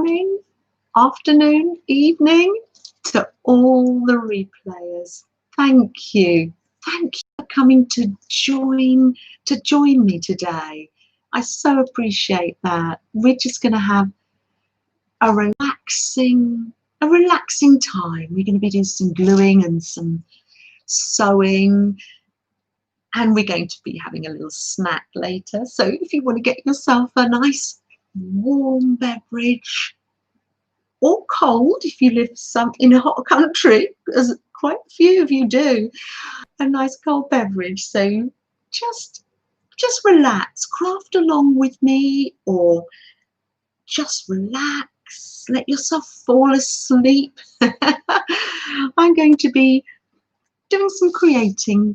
morning, afternoon, evening to all the replayers. Thank you. Thank you for coming to join me today. I so appreciate that. We're just going to have a relaxing time. We're going to be doing some gluing and some sewing, and we're going to be having a little snack later. So if you want to get yourself a nice warm beverage, or cold if you live in a hot country, as quite a few of you do, a nice cold beverage. So just relax, craft along with me, or just relax, let yourself fall asleep. I'm going to be doing some creating.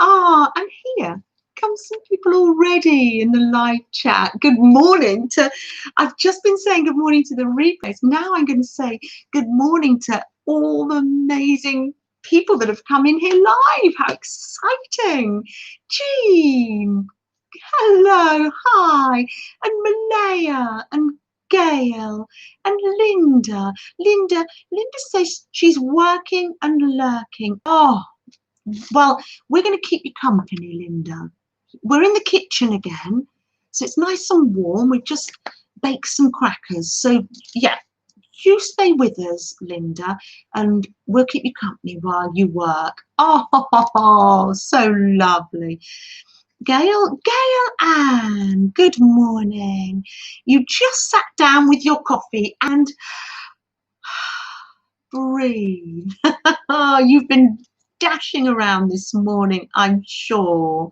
And here come some people already in the live chat. Good morning to, I've just been saying good morning to the replays. Now I'm going to say good morning to all the amazing people that have come in here live. How exciting. Jean, hello, hi, and Malaya, and Gail, and Linda. Linda says she's working and lurking. Oh, well, we're going to keep you company, Linda. We're in the kitchen again, so it's nice and warm. We've just baked some crackers. So, yeah, you stay with us, Linda, and we'll keep you company while you work. Oh, so lovely. Gail Ann, good morning. You just sat down with your coffee and breathe. You've been dashing around this morning, I'm sure.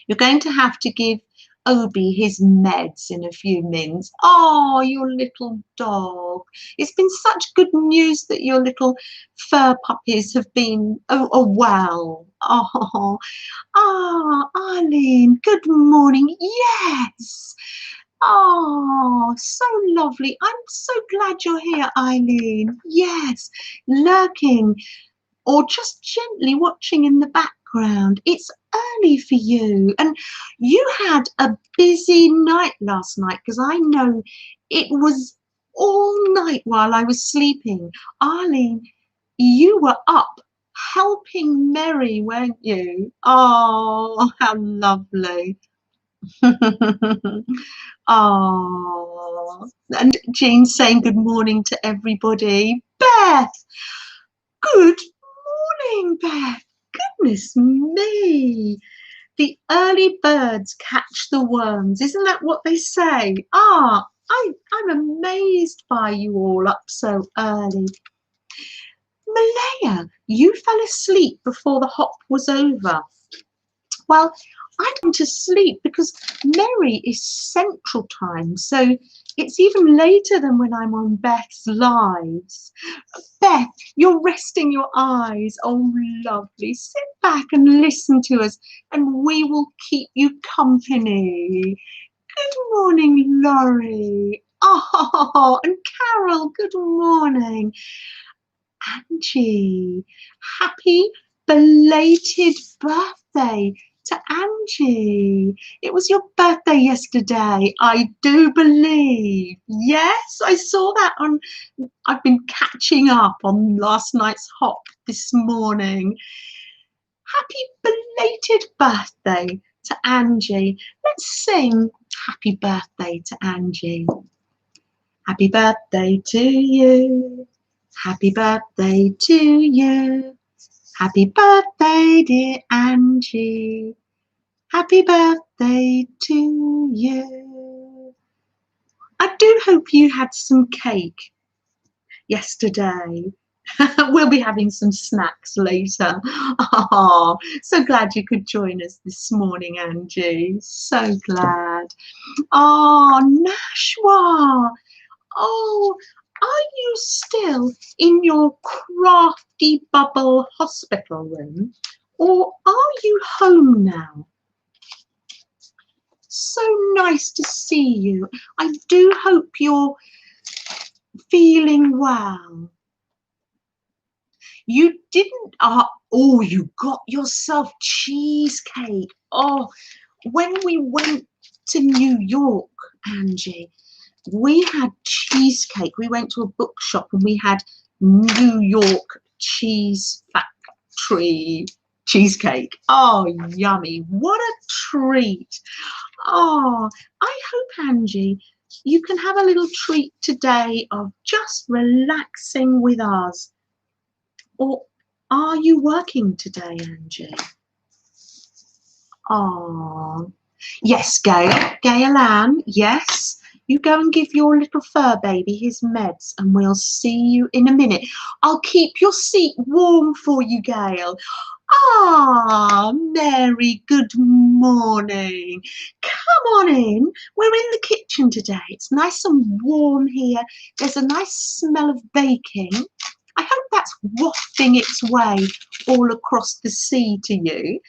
You're going to have to give Obi his meds in a few minutes. Oh, your little dog. It's been such good news that your little fur puppies have been well. Arlene, good morning. Yes. Oh, so lovely. I'm so glad you're here, Eileen. Yes, lurking or just gently watching in the background. It's early for you, and you had a busy night last night, because I know it was all night while I was sleeping. Arlene, you were up helping Mary, weren't you? Oh, how lovely. Oh, and Jean saying good morning to everybody. Beth, good morning, Beth. Goodness me. The early birds catch the worms. Isn't that what they say? I'm amazed by you all up so early. Malaya, you fell asleep before the hop was over. Well, I went to sleep because Mary is Central Time, so it's even later than when I'm on Beth's lives. Beth, you're resting your eyes. Oh, lovely. Sit back and listen to us, and we will keep you company. Good morning, Laurie. Oh, and Carol, good morning. Angie, happy belated birthday to Angie. It was your birthday yesterday, I do believe. Yes, I saw that on, I've been catching up on last night's hop this morning. Happy belated birthday to Angie. Let's sing happy birthday to Angie. Happy birthday to you. Happy birthday to you. Happy birthday, dear Angie. Happy birthday to you. I do hope you had some cake yesterday. We'll be having some snacks later. Oh, so glad you could join us this morning, Angie. So glad. Oh, Nashwa. Oh, are you still in your crafty bubble hospital room, or are you home now? So nice to see you. I do hope you're feeling well. You didn't, oh, you got yourself cheesecake. Oh, when we went to New York, Angie, we had cheesecake. We went to a bookshop and we had New York Cheese Factory cheesecake. Oh, yummy. What a treat. Oh, I hope, Angie, you can have a little treat today of just relaxing with us. Or are you working today, Angie? Oh, yes, Gail Ann, yes. You go and give your little fur baby his meds and we'll see you in a minute. I'll keep your seat warm for you, Gail. Ah, Mary, good morning. Come on in. We're in the kitchen today. It's nice and warm here. There's a nice smell of baking. I hope that's wafting its way all across the sea to you.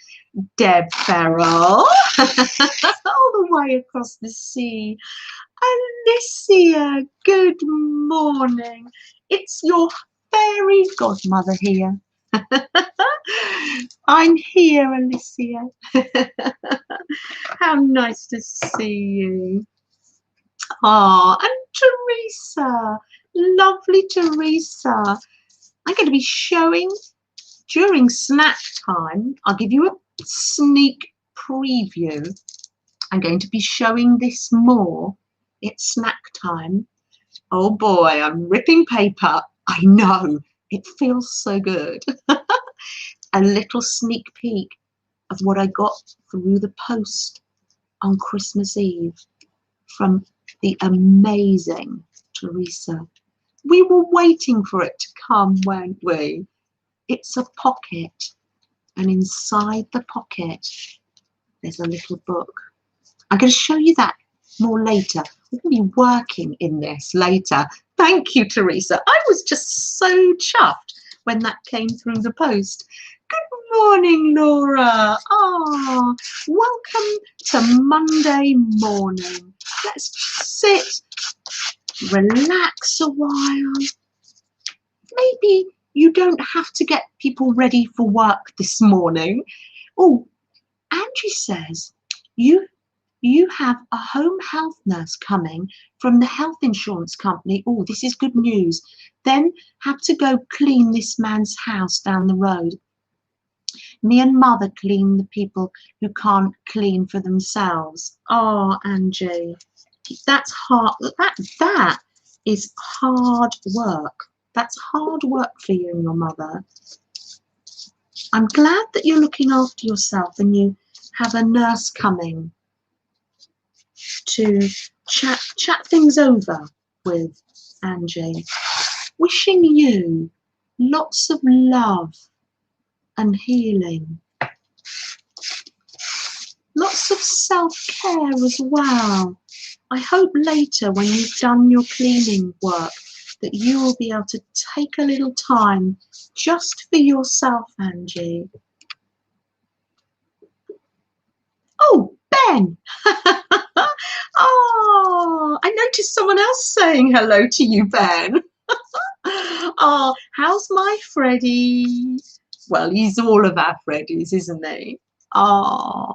Deb Farrell, all the way across the sea. Alicia, good morning. It's your fairy godmother here. I'm here, Alicia. How nice to see you. Ah, and Teresa, lovely Teresa. I'm going to be showing during snack time. I'll give you a sneak preview. I'm going to be showing this more. It's snack time. Oh boy, I'm ripping paper. I know, it feels so good. A little sneak peek of what I got through the post on Christmas Eve from the amazing Teresa. We were waiting for it to come, weren't we? It's a pocket, and inside the pocket there's a little book. I'm going to show you that more later. We're going to be working in this later. Thank you, Teresa. I was just so chuffed when that came through the post. Good morning, Laura. Ah, welcome to Monday morning. Let's just sit, relax a while. Maybe you don't have to get people ready for work this morning. Oh, Angie says you have a home health nurse coming from the health insurance company. Oh, this is good news. Then have to go clean this man's house down the road. Me and Mother clean the people who can't clean for themselves. Oh, Angie, that's hard. That is hard work. That's hard work for you and your mother. I'm glad that you're looking after yourself and you have a nurse coming to chat things over with, Angie. Wishing you lots of love and healing. Lots of self-care as well. I hope later when you've done your cleaning work that you will be able to take a little time just for yourself, Angie. Oh, Ben! Oh, I noticed someone else saying hello to you, Ben. Oh, how's my Freddie? Well, he's all of our Freddies, isn't he? Oh,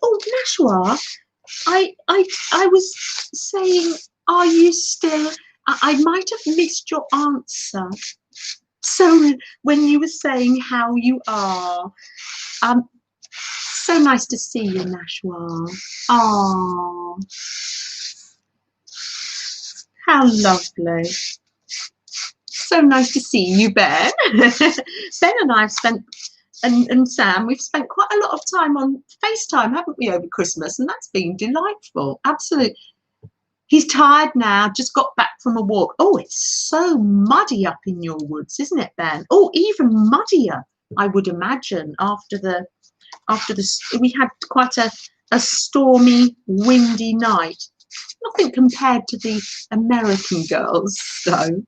Nashwa, I was saying, are you still? I might have missed your answer. So when you were saying how you are, so nice to see you, Nashwa. Oh, how lovely. So nice to see you, Ben. Ben and I have spent, and Sam, we've spent quite a lot of time on FaceTime, haven't we, over Christmas? And that's been delightful. Absolutely. He's tired now, just got back from a walk. Oh, it's so muddy up in your woods, isn't it, Ben? Oh, even muddier, I would imagine, after we had quite a stormy, windy night. Nothing compared to the American girls, though.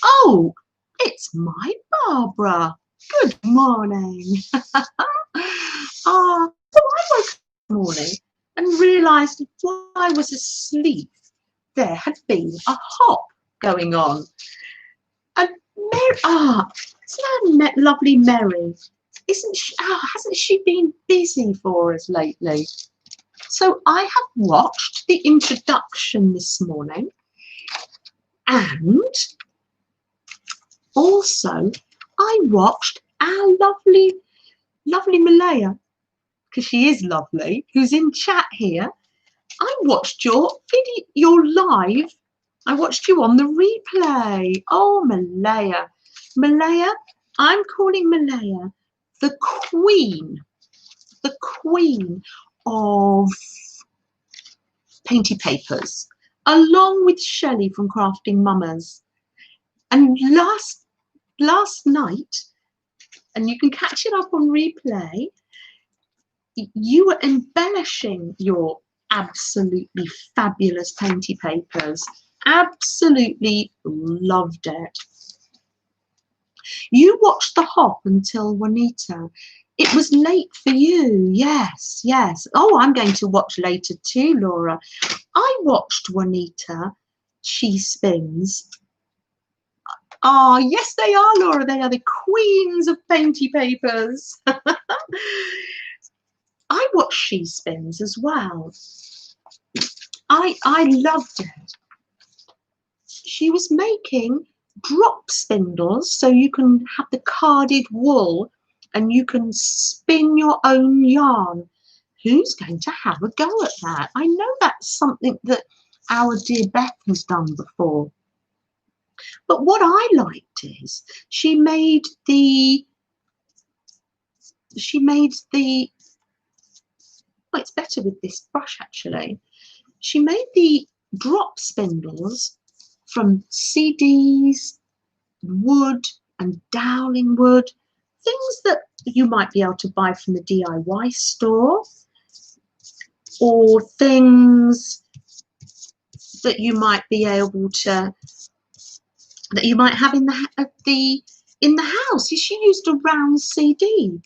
Oh, it's my Barbara. Good morning. So I woke up this morning and realised while I was asleep, there had been a hop going on. And Mary, isn't that lovely Mary? Isn't she? Oh, hasn't she been busy for us lately? So I have watched the introduction this morning, and also I watched our lovely Malaya, because she is lovely, who's in chat here. I watched your video, your live. I watched you on the replay. Oh, Malaya. Malaya, I'm calling Malaya the queen of painty papers, along with Shelley from Crafting Mamas. And last night, and you can catch it up on replay, you were embellishing your absolutely fabulous painty papers. Absolutely loved it. You watched the hop until Juanita. It was late for you. Yes, yes. Oh, I'm going to watch later too, Laura. I watched Juanita. She spins. Oh, yes, they are, Laura. They are the queens of painty papers. I watched She Spins as well. I loved it. She was making drop spindles, so you can have the carded wool and you can spin your own yarn. Who's going to have a go at that? I know that's something that our dear Beth has done before. But what I liked is she made the oh, it's better with this brush actually. She made the drop spindles from CDs, wood and doweling wood, things that you might be able to buy from the DIY store, or things that you might be able to, that you might have in the house. She used a round CD.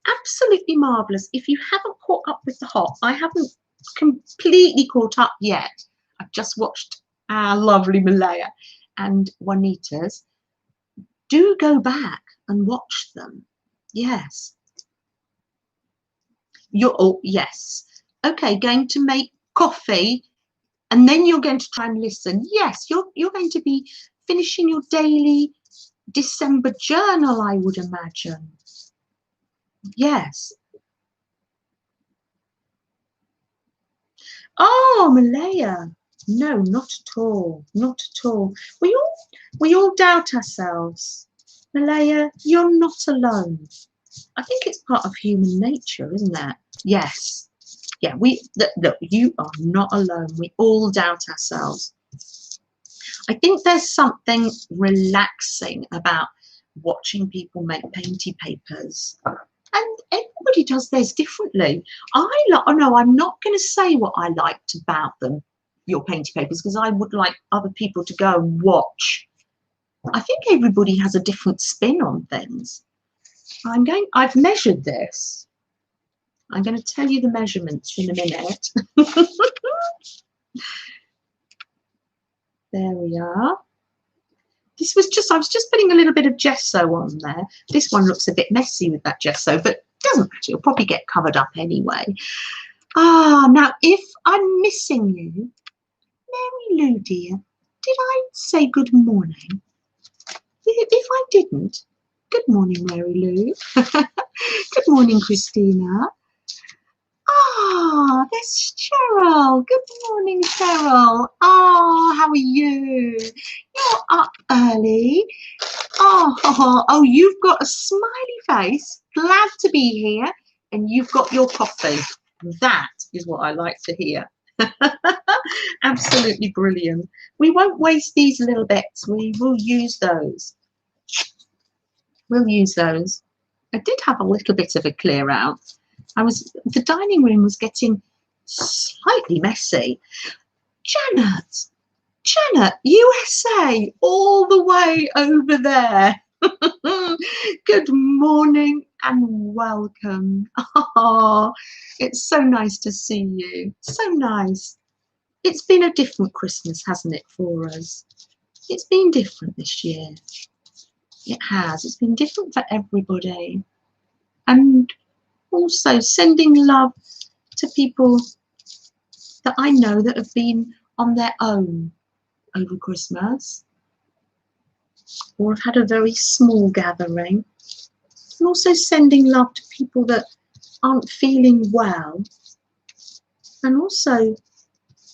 Absolutely marvellous. If you haven't caught up with the hop, I haven't completely caught up yet. I've just watched our lovely Malaya and Juanita's. Do go back and watch them. Yes. Yes. Okay, going to make coffee and then you're going to try and listen. Yes, you're going to be finishing your daily December journal, I would imagine. Yes. Oh, Malaya. No, not at all. Not at all. We all doubt ourselves. Malaya, you're not alone. I think it's part of human nature, isn't it? Yes. Yeah, look, you are not alone. We all doubt ourselves. I think there's something relaxing about watching people make painty papers. And everybody does theirs differently. Oh no, I'm not going to say what I liked about them, your painty papers, because I would like other people to go and watch. I think everybody has a different spin on things. I've measured this. I'm going to tell you the measurements in a minute. There we are. I was just putting a little bit of gesso on there. This one looks a bit messy with that gesso, but doesn't matter. It'll probably get covered up anyway. Now if I'm missing you, Mary Lou dear, did I say good morning? If I didn't, good morning, Mary Lou. Good morning, Christina. There's Cheryl. Good morning, Cheryl. Oh, how are you? You're up early. Oh, you've got a smiley face. Glad to be here. And you've got your coffee. That is what I like to hear. Absolutely brilliant. We won't waste these little bits. We will use those. We'll use those. I did have a little bit of a clear out. The dining room was getting slightly messy. Janet, USA, all the way over there. Good morning and welcome. Oh, it's so nice to see you. So nice. It's been a different Christmas, hasn't it, for us? It's been different this year. It has. It's been different for everybody. And also sending love to people that I know that have been on their own over Christmas, or have had a very small gathering, and also sending love to people that aren't feeling well. And also,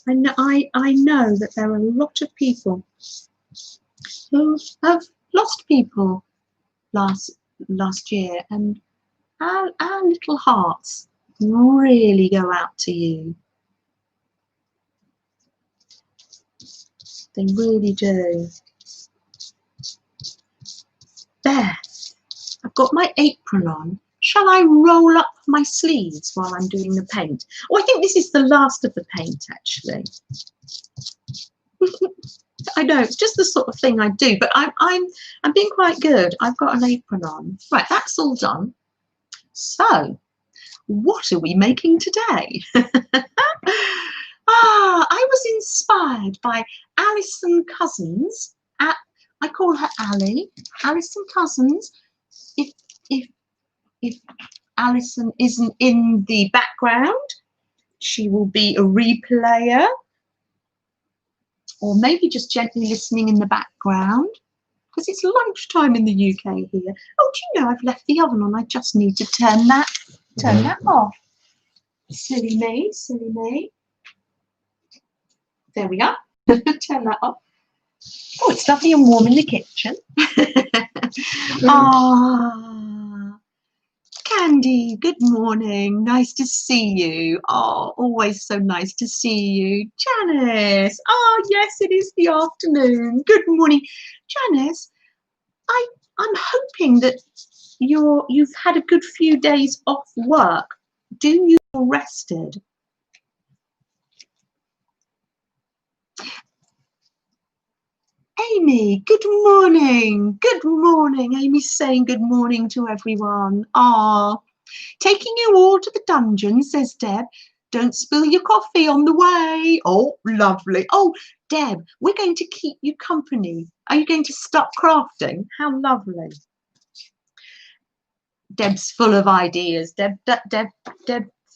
I know that there are a lot of people who have lost people last year, and our little hearts really go out to you. They really do. There, I've got my apron on. Shall I roll up my sleeves while I'm doing the paint? Oh, I think this is the last of the paint, actually. I know, it's just the sort of thing I do, but I'm being quite good. I've got an apron on. Right, that's all done. So, what are we making today? I was inspired by Alison Cousins. I call her Ali. Alison Cousins. If Alison isn't in the background, she will be a replayer, or maybe just gently listening in the background, because it's lunchtime in the UK here. Oh, do you know I've left the oven on? I just need to turn that off. Silly me, silly me. There we are. Turn that off. Oh, it's lovely and warm in the kitchen. Candy, good morning. Nice to see you. Oh, always so nice to see you. Janice. Oh, yes, it is the afternoon. Good morning. Janice, I'm hoping that you've had a good few days off work. Do you feel rested? Amy, good morning. Good morning. Amy's saying good morning to everyone. Taking you all to the dungeon, says Deb. Don't spill your coffee on the way. Oh, lovely. Oh, Deb, we're going to keep you company. Are you going to stop crafting? How lovely. Deb's full of ideas. Deb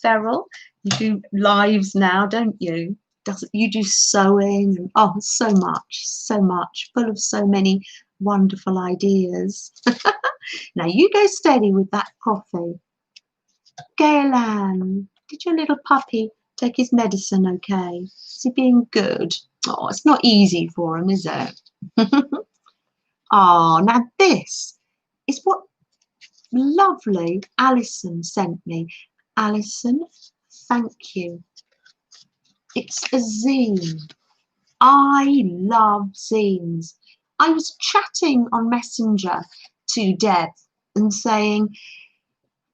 Ferrell, you do lives now, don't you? You do sewing, and oh, so much, full of so many wonderful ideas. Now you go steady with that coffee. Gaylan, did your little puppy take his medicine okay? Is he being good? Oh, it's not easy for him, is it? Oh, now this is what lovely Alison sent me. Alison, thank you. It's a zine. I love zines. I was chatting on Messenger to Deb and saying,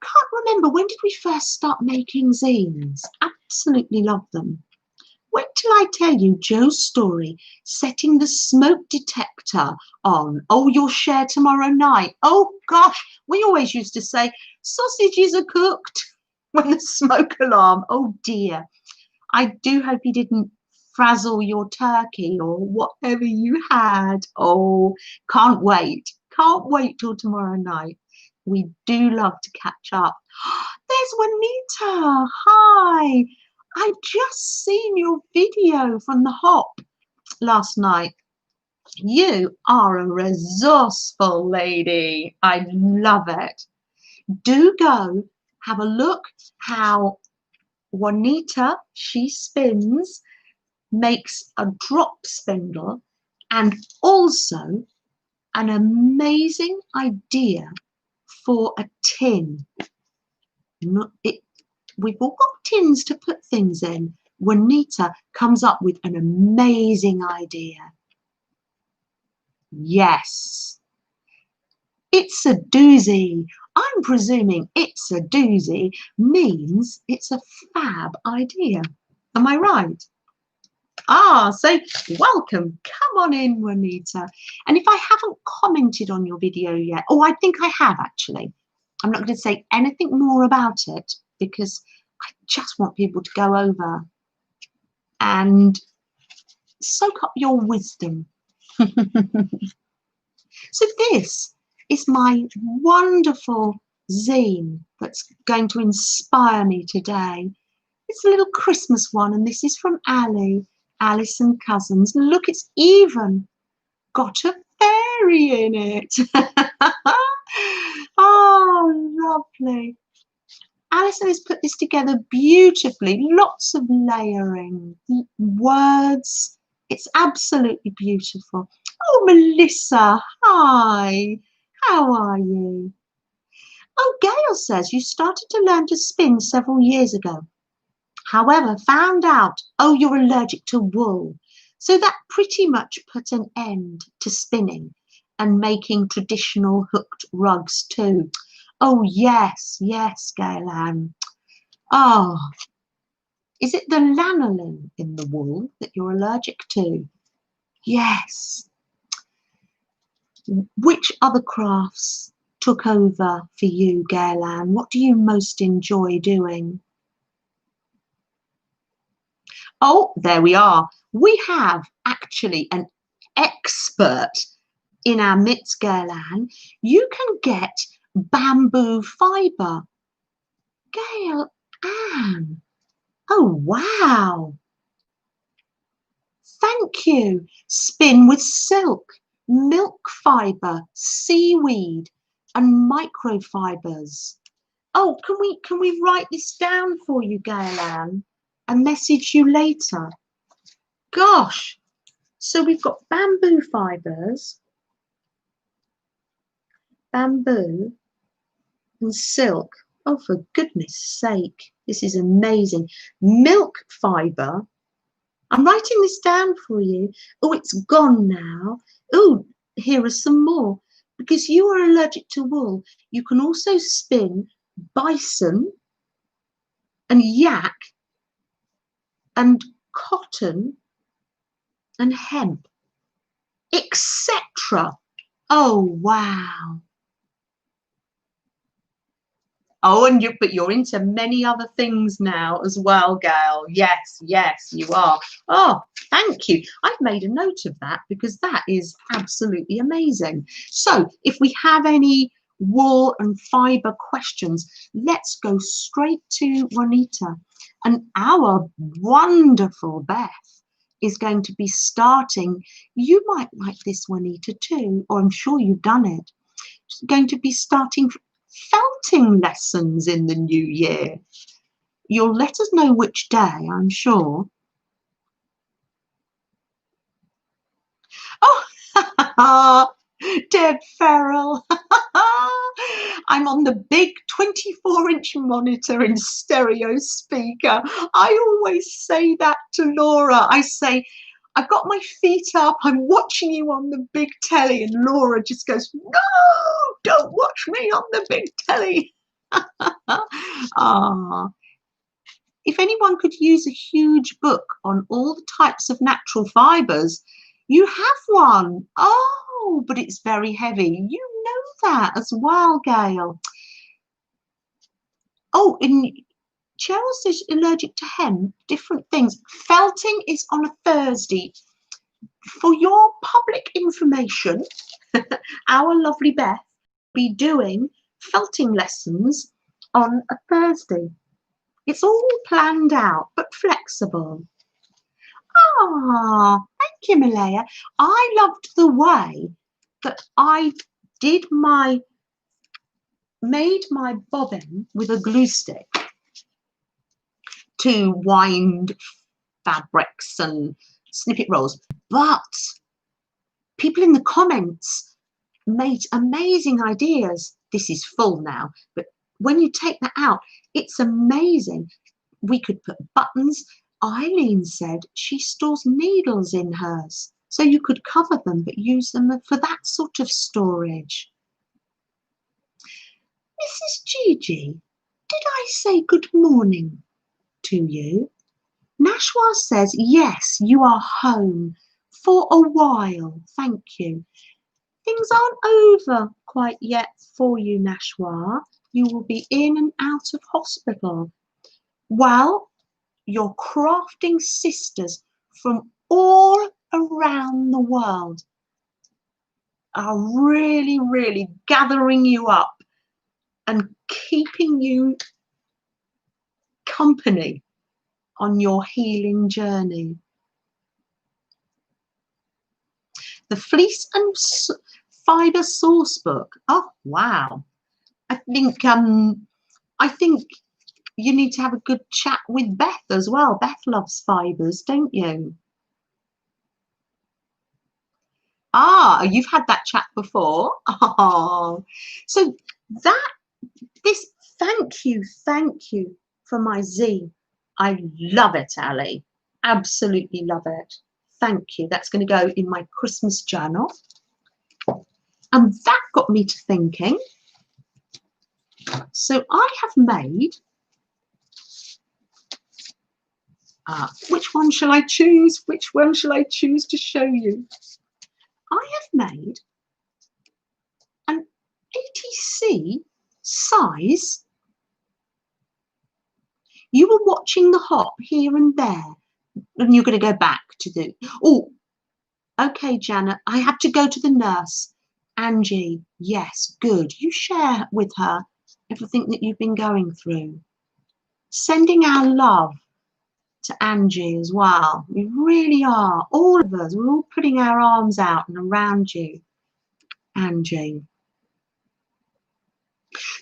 can't remember, when did we first start making zines? Absolutely love them. Wait till I tell you Joe's story, setting the smoke detector on. Oh, you'll share tomorrow night. Oh gosh, we always used to say sausages are cooked when the smoke alarm. Oh dear. I do hope you didn't frazzle your turkey or whatever you had. Oh, can't wait. Can't wait till tomorrow night. We do love to catch up. There's Juanita. Hi. I've just seen your video from the hop last night. You are a resourceful lady. I love it. Do go have a look how Juanita, she spins, makes a drop spindle, and also an amazing idea for a tin. We've all got tins to put things in. Juanita comes up with an amazing idea. Yes, it's a doozy. I'm presuming it's a doozy means it's a fab idea. Am I right? So welcome. Come on in, Juanita. And if I haven't commented on your video yet, oh, I think I have actually. I'm not going to say anything more about it because I just want people to go over and soak up your wisdom. So this is my wonderful zine that's going to inspire me today. It's a little Christmas one, and this is from Ali, Alice and Cousins. Look, it's even got a fairy in it. Oh, lovely. Alison has put this together beautifully. Lots of layering, words. It's absolutely beautiful. Oh, Melissa, hi. How are you? Oh, Gail says you started to learn to spin several years ago. However, found out, oh, you're allergic to wool. So that pretty much put an end to spinning and making traditional hooked rugs too. Oh, yes, yes, Gail Ann. Oh, is it the lanolin in the wool that you're allergic to? Yes. Which other crafts took over for you, Gail Ann? What do you most enjoy doing? Oh, there we are. We have actually an expert in our midst, Gail Ann. You can get bamboo fibre. Gail Ann. Oh, wow. Thank you. Spin with silk, milk fibre, seaweed, and microfibres. Oh, can we write this down for you, Gail Ann, and message you later? Gosh. So we've got bamboo fibres, bamboo and silk. Oh, for goodness sake, this is amazing. Milk fibre. I'm writing this down for you. Oh, it's gone now. Oh, here are some more. Because you are allergic to wool, you can also spin bison and yak and cotton and hemp, etc. Oh, wow. Oh, and but you're into many other things now as well, Gail. Yes, yes, you are. Oh, thank you. I've made a note of that because that is absolutely amazing. So if we have any wool and fibre questions, let's go straight to Juanita. And our wonderful Beth is going to be starting. You might like this, Juanita, too, or I'm sure you've done it. She's going to be starting felting lessons in the new year. You'll let us know which day, I'm sure. Oh, Deb Farrell. I'm on the big 24-inch monitor in stereo speaker. I always say that to Laura. I say, I've got my feet up, I'm watching you on the big telly, and Laura just goes, no, don't watch me on the big telly. Ah, if anyone could use a huge book on all the types of natural fibres, you have one. Oh, but it's very heavy. You know that as well, Gail. Oh, and Cheryl says allergic to hemp, different things. Felting is on a Thursday. For your public information, our lovely Beth will be doing felting lessons on a Thursday. It's all planned out, but flexible. Ah, thank you, Malaya. I loved the way that I made my bobbin with a glue stick to wind fabrics and snippet rolls. But people in the comments made amazing ideas. This is full now, but when you take that out, it's amazing. We could put buttons. Eileen said she stores needles in hers, so you could cover them but use them for that sort of storage. Mrs. Gigi, did I say good morning to you? Nashwa says, yes, you are home for a while, thank you. Things aren't over quite yet for you, Nashwa. You will be in and out of hospital. Well, your crafting sisters from all around the world are really, really gathering you up and keeping you company on your healing journey. The Fleece and Fibre Source Book. Oh, wow. I think you need to have a good chat with Beth as well. Beth loves fibres, don't you? Ah, you've had that chat before. Oh, so thank you for my zine. I love it, Ali. Absolutely love it. Thank you. That's going to go in my Christmas journal. And that got me to thinking. So I have made, which one shall I choose? Which one shall I choose to show you? I have made an ATC size. You were watching the hop here and there, and you're going to go back to the, oh, okay, Janet, I have to go to the nurse. Angie, yes, good. You share with her everything that you've been going through. Sending our love to Angie as well. We really are. All of us, we're all putting our arms out and around you, Angie.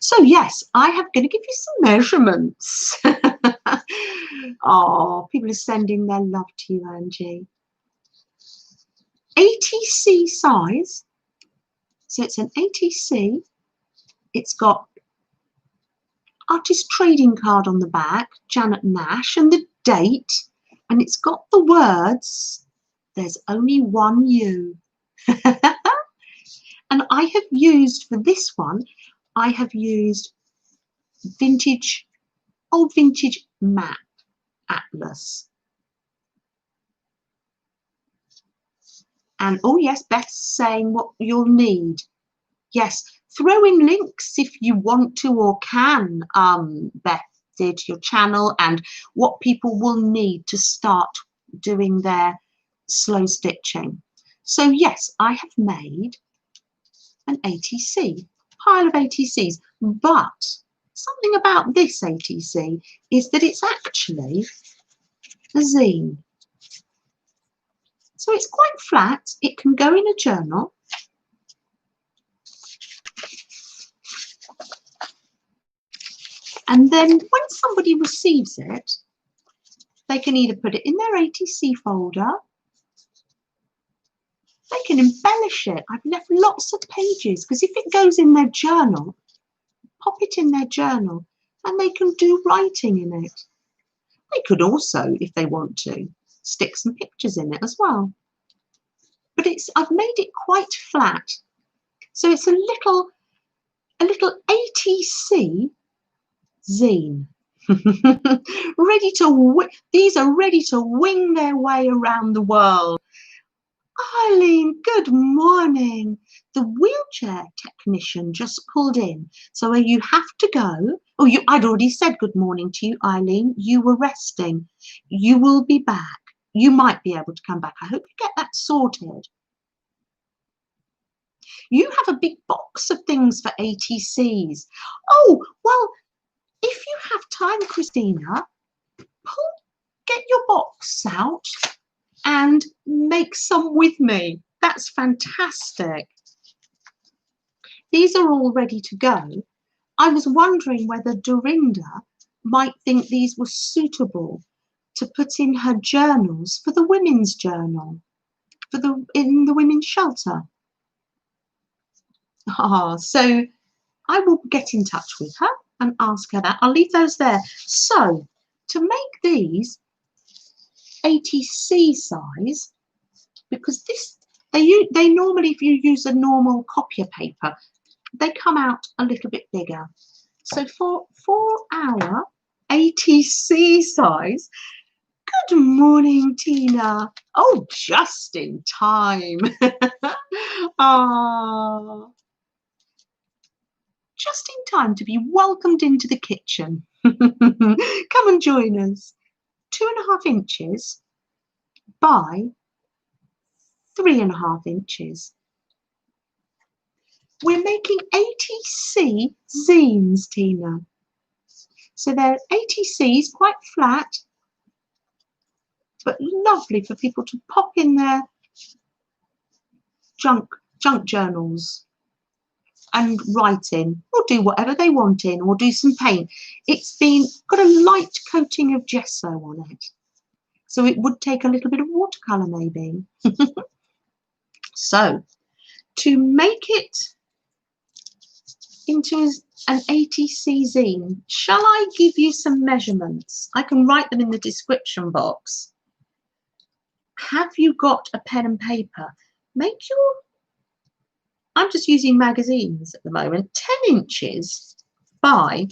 So yes, I am going to give you some measurements. Oh, people are sending their love to you, Angie. ATC size. So it's an ATC. It's got artist trading card on the back, Janet Nash, and the date. And it's got the words, there's only one you. And I have used, for this one, I have used old vintage map atlas. And oh yes, Beth's saying what you'll need. Yes, throw in links if you want to or can, Beth did, your channel and what people will need to start doing their slow stitching. So yes, I have made an ATC, pile of ATCs, but something about this ATC is that it's actually a zine. So it's quite flat, it can go in a journal. And then when somebody receives it, they can either put it in their ATC folder, they can embellish it. I've left lots of pages because if it goes in their journal, pop it in their journal and they can do writing in it. They could also, if they want to, stick some pictures in it as well. But I've made it quite flat. So it's a little ATC zine. These are ready to wing their way around the world. Eileen, good morning. The wheelchair technician just pulled in, so you have to go. Oh, I'd already said good morning to you, Eileen. You were resting. You will be back. You might be able to come back. I hope you get that sorted. You have a big box of things for ATCs. Oh, well, if you have time, Christina, get your box out and make some with me. That's fantastic. These are all ready to go. I was wondering whether Dorinda might think these were suitable to put in her journals for the women's journal, in the women's shelter. So I will get in touch with her and ask her that. I'll leave those there. So to make these ATC size, because they normally, if you use a normal copier paper, they come out a little bit bigger. So for our ATC size, good morning, Tina. Oh, just in time. Just in time to be welcomed into the kitchen. Come and join us. 2.5 inches by 3.5 inches. We're making ATC zines, Tina. So they're ATCs, quite flat, but lovely for people to pop in their junk journals and write in, or do whatever they want in, or do some paint. It's got a light coating of gesso on it, so it would take a little bit of watercolor maybe. So to make it into an ATC zine, shall I give you some measurements? I can write them in the description box. Have you got a pen and paper? I'm just using magazines at the moment, 10 inches by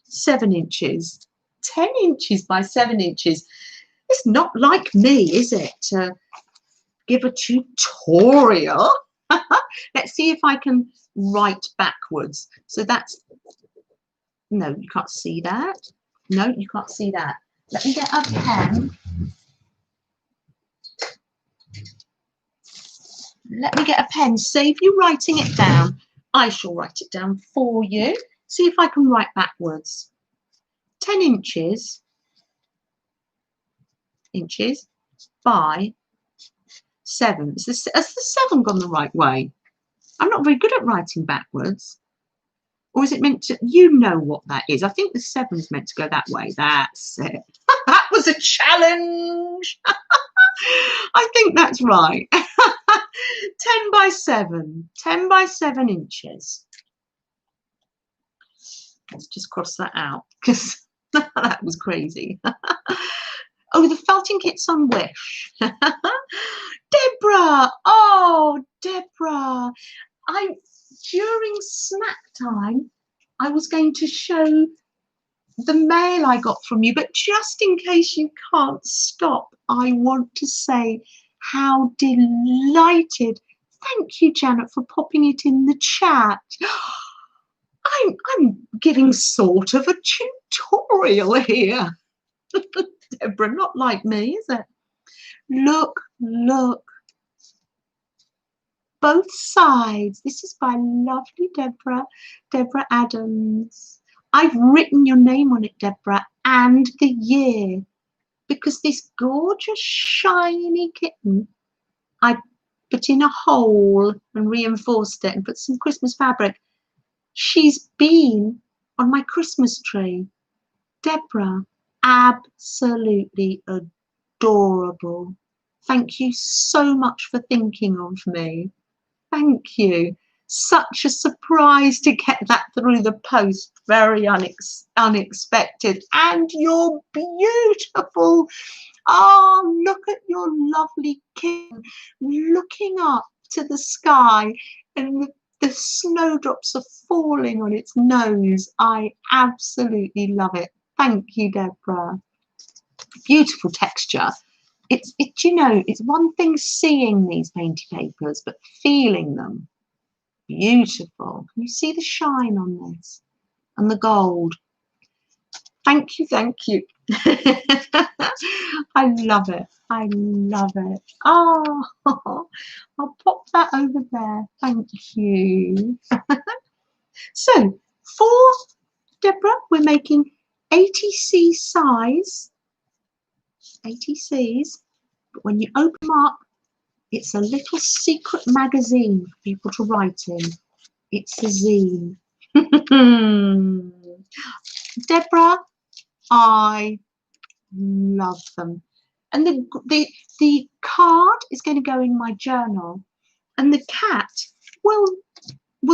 7 inches. 10 inches by 7 inches. It's not like me, is it, to give a tutorial? Let's see if I can write backwards. So that's, no, you can't see that. No, you can't see that. Let me get a pen. Let me get a pen. Save you writing it down. I shall write it down for you. See if I can write backwards. 10 inches by 7. Has the 7 gone the right way? I'm not very good at writing backwards. Or is it meant to, you know what that is? I think the 7 is meant to go that way. That's it. That was a challenge. I think that's right. 10 by 7. 10 by 7 inches. Let's just cross that out because that was crazy. Oh, the felting kit's on Wish. Deborah. Oh, Deborah. During snack time, I was going to show the mail I got from you, but just in case you can't stop, I want to say how delighted. Thank you, Janet, for popping it in the chat. I'm giving sort of a tutorial here. Deborah, not like me, is it? Look, look. Both sides. This is by lovely Deborah Adams. I've written your name on it, Deborah, and the year, because this gorgeous shiny kitten, I put in a hole and reinforced it and put some Christmas fabric. She's been on my Christmas tree. Deborah, absolutely adorable. Thank you so much for thinking of me. Thank you. Such a surprise to get that through the post. Very unexpected. And you're beautiful. Oh, look at your lovely kitten looking up to the sky, and the snowdrops are falling on its nose. I absolutely love it. Thank you, Deborah. Beautiful texture. You know, it's one thing seeing these painty papers, but feeling them. Beautiful. Can you see the shine on this? And the gold. Thank you, thank you. I love it. I love it. Oh, I'll pop that over there. Thank you. So, for Deborah, we're making ATC size. ATCs, but when you open them up, it's a little secret magazine for people to write in. It's a zine. Deborah, I love them. And the card is going to go in my journal, and the cat will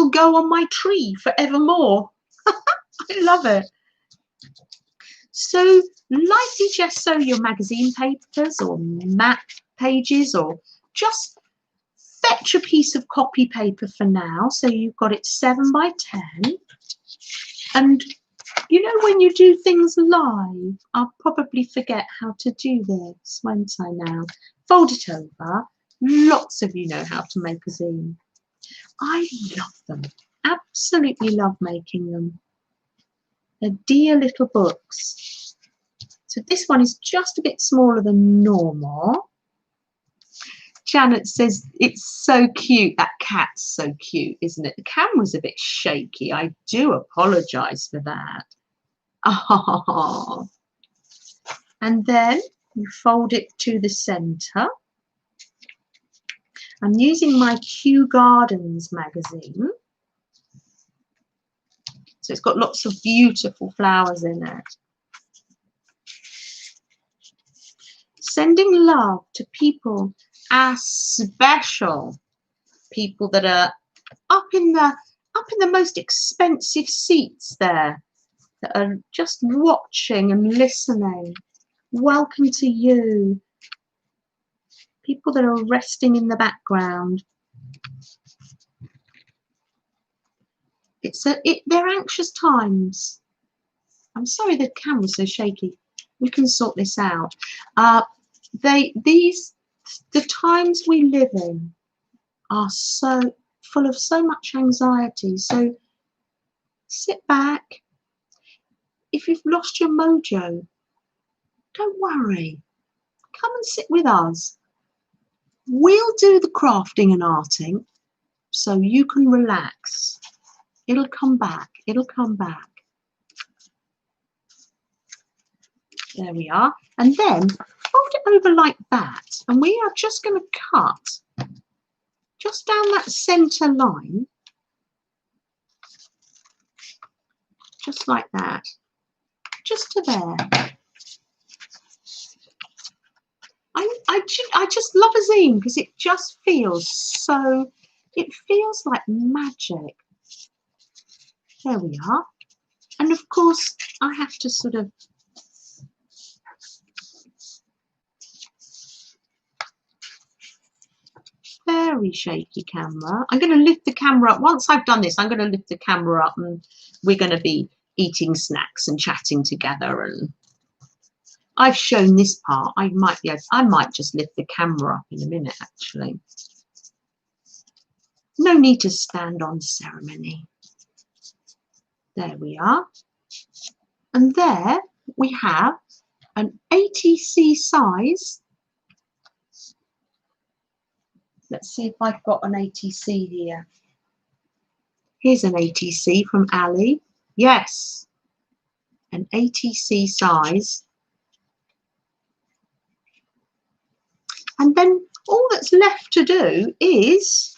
go on my tree forevermore. I love it. So lightly gesso your magazine papers or map pages, or just fetch a piece of copy paper for now. So you've got it 7 by 10. And you know, when you do things live, I'll probably forget how to do this, won't I now? Fold it over. Lots of you know how to make a zine. I love them. Absolutely love making them. They're dear little books. So this one is just a bit smaller than normal. Janet says it's so cute. That cat's so cute, isn't it? The camera's a bit shaky. I do apologise for that. Oh. And then You fold it to the center. I'm using my Kew Gardens magazine. So it's got lots of beautiful flowers in it. Sending love to people as special, people that are up in the most expensive seats there, that are just watching and listening. Welcome to you. People that are resting in the background. They're anxious times. I'm sorry the camera's so shaky. We can sort this out. The times we live in are so full of so much anxiety. So sit back. If you've lost your mojo, don't worry. Come and sit with us. We'll do the crafting and arting so you can relax. It'll come back. It'll come back. There we are. And then fold it over like that. And we are just going to cut just down that center line. Just like that. Just to there. I just love a zine because it just feels so, it feels like magic. There we are. And of course, I have to sort of very shaky camera. I'm going to lift the camera up. Once I've done this, I'm going to lift the camera up and we're going to be eating snacks and chatting together. And I've shown this part. I might just lift the camera up in a minute, actually. No need to stand on ceremony. There we are. And there we have an ATC size. Let's see if I've got an ATC here. Here's an ATC from Ali. Yes, an ATC size. And then all that's left to do is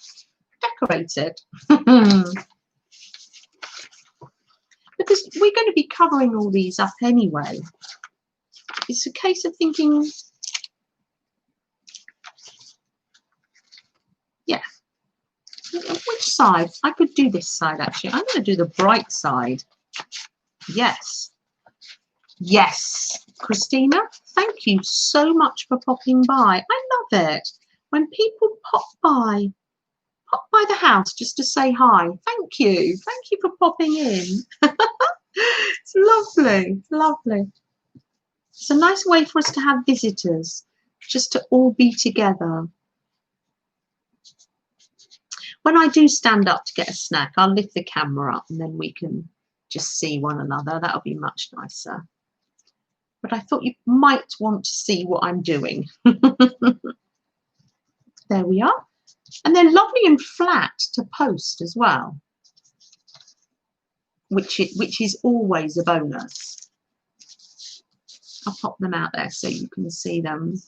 decorate it. Because we're going to be covering all these up anyway. It's a case of thinking, yeah, which side? I could do this side actually. I'm going to do the bright side. Yes. Yes. Christina, thank you so much for popping by. I love it when people pop by the house just to say hi. Thank you. Thank you for popping in. It's lovely. Lovely. It's a nice way for us to have visitors, just to all be together. When I do stand up to get a snack, I'll lift the camera up and then we can just see one another. That'll be much nicer. But I thought you might want to see what I'm doing. There we are. And they're lovely and flat to post as well, which is always a bonus. I'll pop them out there so you can see them.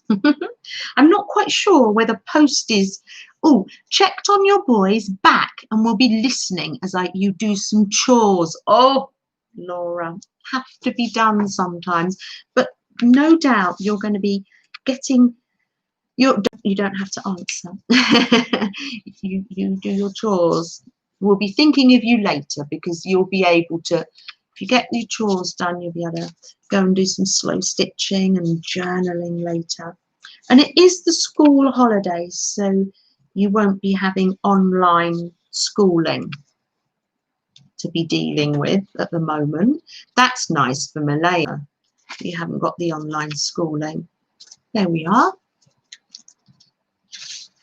I'm not quite sure whether post is, oh, checked on your boys back and we'll be listening as you do some chores. Oh, Laura, have to be done sometimes. But no doubt you're going to be getting, you don't have to answer. you do your chores. We'll be thinking of you later because you'll be able to, if you get your chores done, you'll be able to go and do some slow stitching and journaling later. And it is the school holidays, so you won't be having online schooling to be dealing with at the moment. That's nice for Malaya. You haven't got the online schooling. There we are.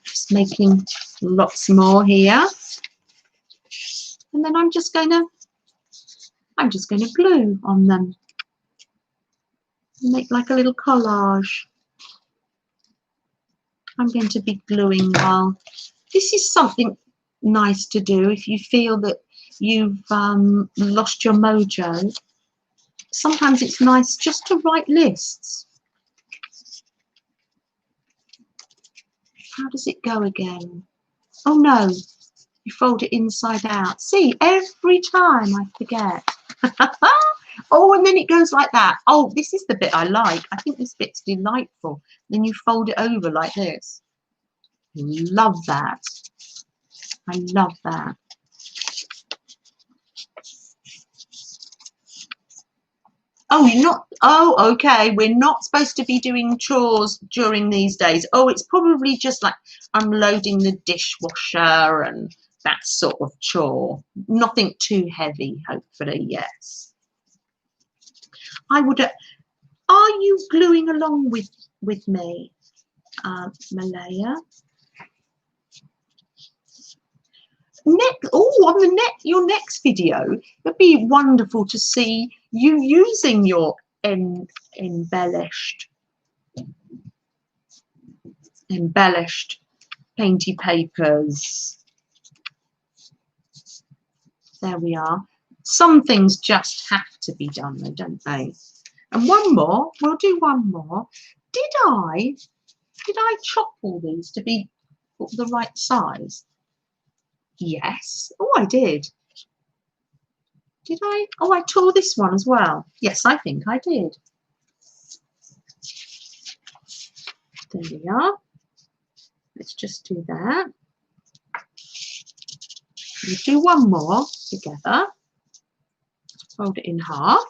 Just making lots more here. And then I'm just going to glue on them. Make like a little collage. I'm going to be gluing while. This is something nice to do if you feel that you've lost your mojo. Sometimes it's nice just to write lists. How does it go again? Oh no, you fold it inside out. See, every time I forget. Oh, and then it goes like that. Oh, this is the bit I like. I think this bit's delightful. Then you fold it over like this. Love that. I love that. Oh, you're not. Oh, okay. We're not supposed to be doing chores during these days. Oh, it's probably just like unloading the dishwasher and that sort of chore. Nothing too heavy, hopefully. Yes. I would. Are you gluing along with me, Malaya? On your next video, it'd be wonderful to see you using your embellished painty papers. There we are. Some things just have to be done though, don't they? And one more, we'll do one more. Did I chop all these to be the right size? Yes. Oh, I did. Did I? Oh, I tore this one as well. Yes, I think I did. There we are. Let's just do that. We'll do one more together. Fold it in half.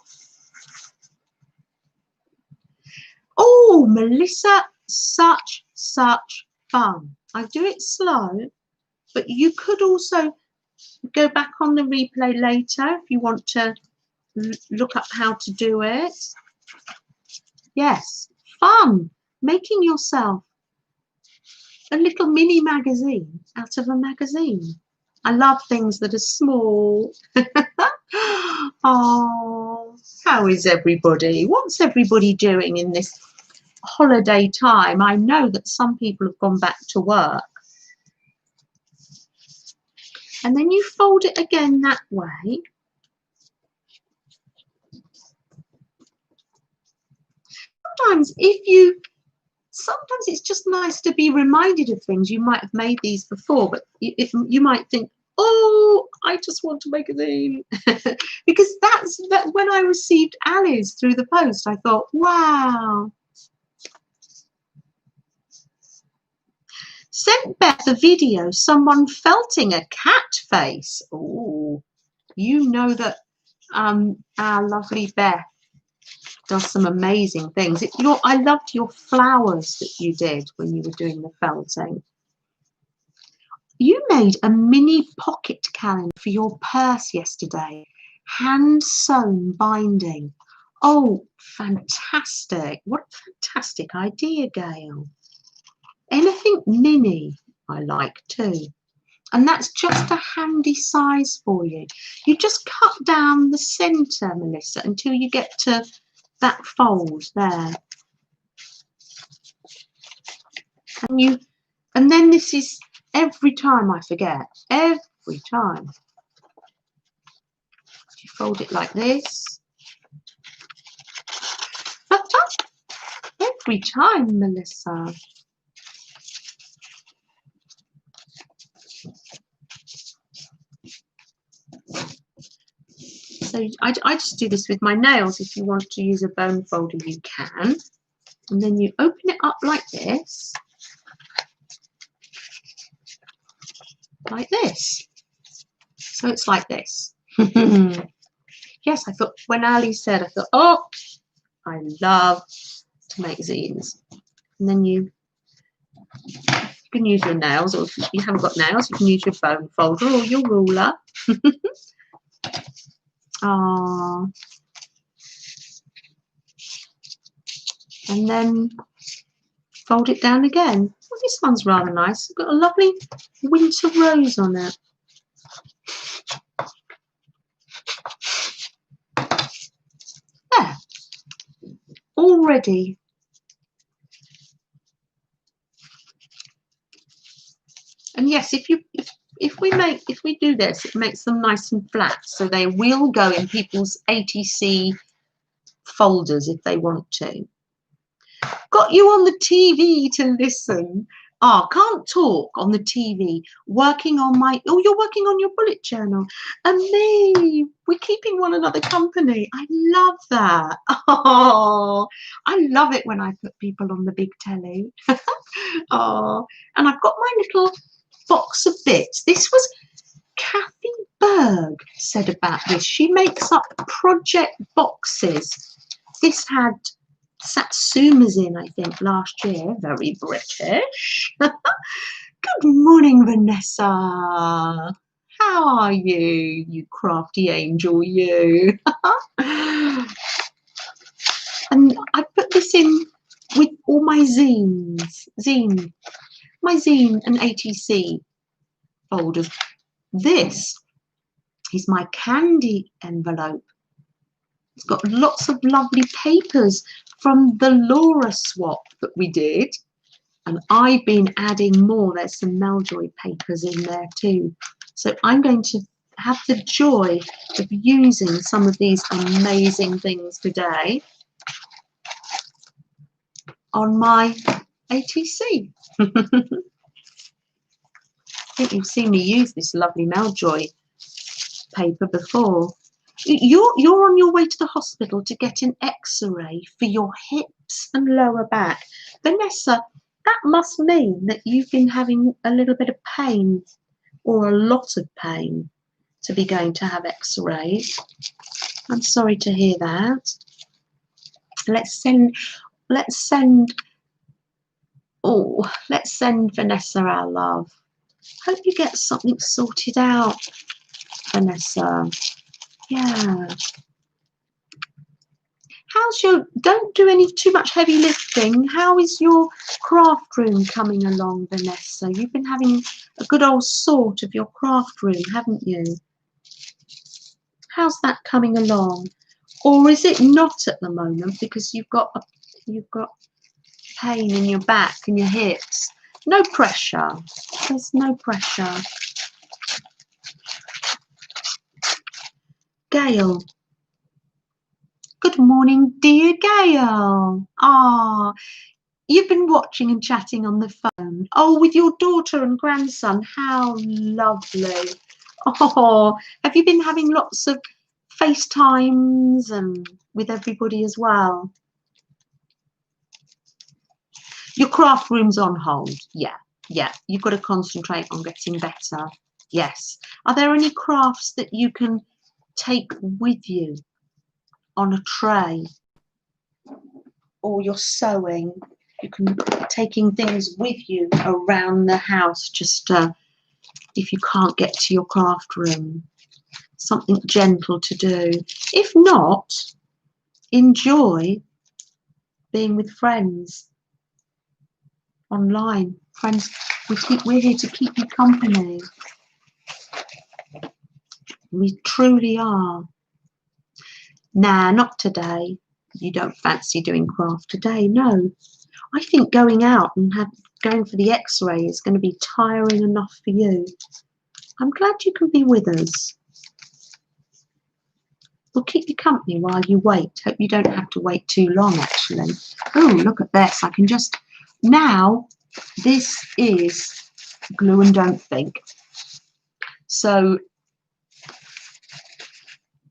Oh, Melissa, such fun. I do it slow, but you could also go back on the replay later if you want to look up how to do it. Yes, fun. Making yourself a little mini magazine out of a magazine. I love things that are small. Oh, how is everybody? What's everybody doing in this holiday time? I know that some people have gone back to work. And then you fold it again that way. Sometimes it's just nice to be reminded of things. You might have made these before, but you might think, oh, I just want to make a zine. Because that's when I received Ali's through the post, I thought, wow. Sent Beth a video, someone felting a cat face. Oh, you know that our lovely Beth does some amazing things. I loved your flowers that you did when you were doing the felting. You made a mini pocket calendar for your purse yesterday. Hand sewn binding. Oh, fantastic. What a fantastic idea, Gail. Anything mini I like too. And that's just a handy size for you. You just cut down the centre, Melissa, until you get to that fold there. And then this is every time I forget. Every time. You fold it like this. Every time, Melissa. So I just do this with my nails. If you want to use a bone folder, you can. And then you open it up like this. Like this. So it's like this. Yes, I thought, when Ali said, I thought, oh, I love to make zines. And then you can use your nails, or if you haven't got nails, you can use your bone folder or your ruler. Ah, and then fold it down again. Well, this one's rather nice. It's got a lovely winter rose on it. There, already. And yes, if we do this, it makes them nice and flat, so they will go in people's ATC folders if they want to. Got you on the TV to listen. Oh, can't talk on the TV, working on my, oh, you're working on your bullet journal. And me, we're keeping one another company. I love that. Oh, I love it when I put people on the big telly. Oh, and I've got my little box of bits. This was Kathy Berg said about this. She makes up project boxes. This had Satsumas in, I think, last year. Very British. Good morning, Vanessa. How are you, you crafty angel, you? And I put this in with all my zines, my zine and ATC folders. This is my candy envelope. It's got lots of lovely papers from the Laura swap that we did. And I've been adding more. There's some Meljoy papers in there too. So I'm going to have the joy of using some of these amazing things today on my ATC. I think you've seen me use this lovely Meljoy paper before. You're on your way to the hospital to get an X-ray for your hips and lower back. Vanessa, that must mean that you've been having a little bit of pain or a lot of pain to be going to have X-rays. I'm sorry to hear that. Let's send Vanessa our love. Hope you get something sorted out, Vanessa. Yeah. Don't do too much heavy lifting. How is your craft room coming along, Vanessa? You've been having a good old sort of your craft room, haven't you? How's that coming along? Or is it not at the moment because you've got pain in your back and your hips? No pressure. There's no pressure. Gail. Good morning, dear Gail. Ah, you've been watching and chatting on the phone. Oh, with your daughter and grandson. How lovely. Oh, have you been having lots of FaceTimes and with everybody as well? Your craft room's on hold. Yeah. You've got to concentrate on getting better. Yes. Are there any crafts that you can take with you on a tray? Or you're sewing? You can taking things with you around the house, just if you can't get to your craft room. Something gentle to do. If not, enjoy being with friends online. Friends, we're here to keep you company. We truly are. Nah, not today. You don't fancy doing craft today? No. I think going out and going for the X-ray is going to be tiring enough for you. I'm glad you can be with us. We'll keep you company while you wait. Hope you don't have to wait too long, actually. Oh, look at this. I can just... Now, this is glue and don't think. So,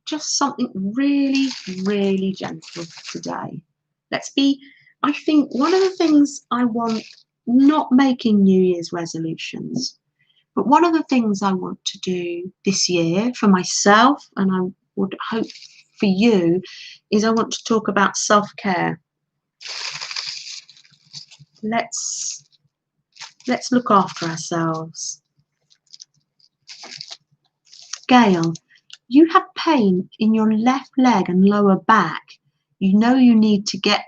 just something really, really gentle today. I think one of the things I want, not making New Year's resolutions, but one of the things I want to do this year for myself, and I would hope for you, is I want to talk about self-care. Let's look after ourselves. Gail, you have pain in your left leg and lower back. You know you need to get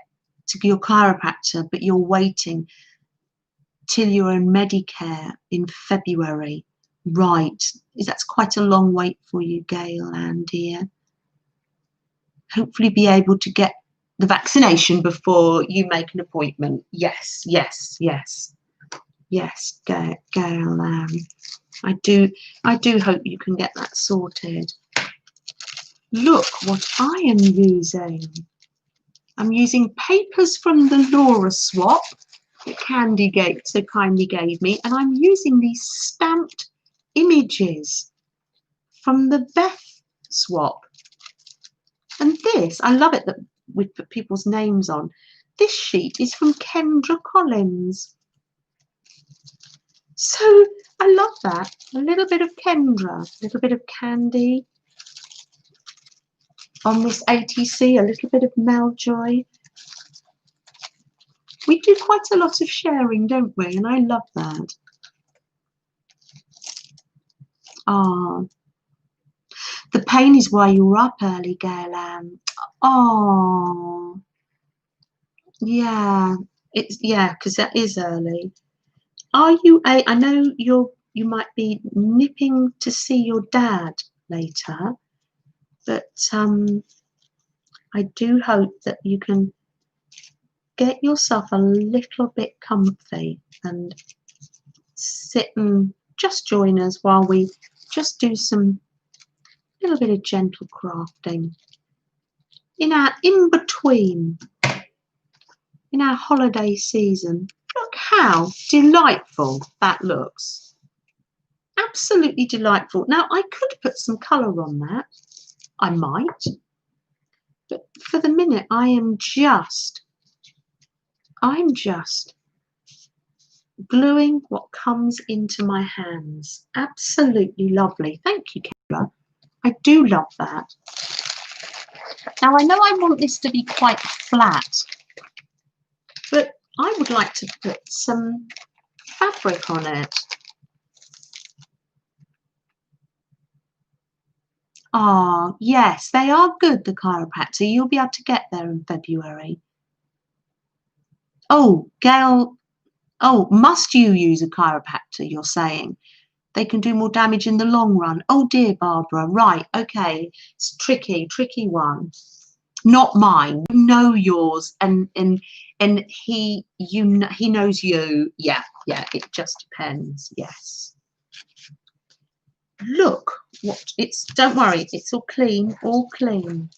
to your chiropractor, but you're waiting till you're in Medicare in February. Right. That's quite a long wait for you, Gail, and dear. Hopefully be able to get the vaccination before you make an appointment. Yes, Gail. I do hope you can get that sorted. Look what I am using. I'm using papers from the Laura swap that Candy so kindly gave me, and I'm using these stamped images from the Beth swap. And this, I love it that we put people's names on. This sheet is from Kendra Collins. So I love that. A little bit of Kendra, a little bit of Candy. On this ATC, a little bit of Maljoy. We do quite a lot of sharing, don't we? And I love that. Ah, the pain is why you were up early, Gail Ann. Oh, yeah, because that is early. Are you I know you might be nipping to see your dad later, but I do hope that you can get yourself a little bit comfy and sit and just join us while we just do some little bit of gentle crafting in our in-between, in our holiday season. Look how delightful that looks. Absolutely delightful. Now I could put some colour on that. I might. But for the minute I'm just gluing what comes into my hands. Absolutely lovely. Thank you, Kayla. I do love that. Now I know I want this to be quite flat, but I would like to put some fabric on it. Ah, yes, they are good, the chiropractor. You'll be able to get there in February. Oh, Gail, oh, must you use a chiropractor, you're saying? They can do more damage in the long run. Oh dear, Barbara, right, okay. It's tricky one. Not mine. You know yours, and he knows you. Yeah, it just depends. Yes. Look what it's, don't worry, it's all clean, all clean.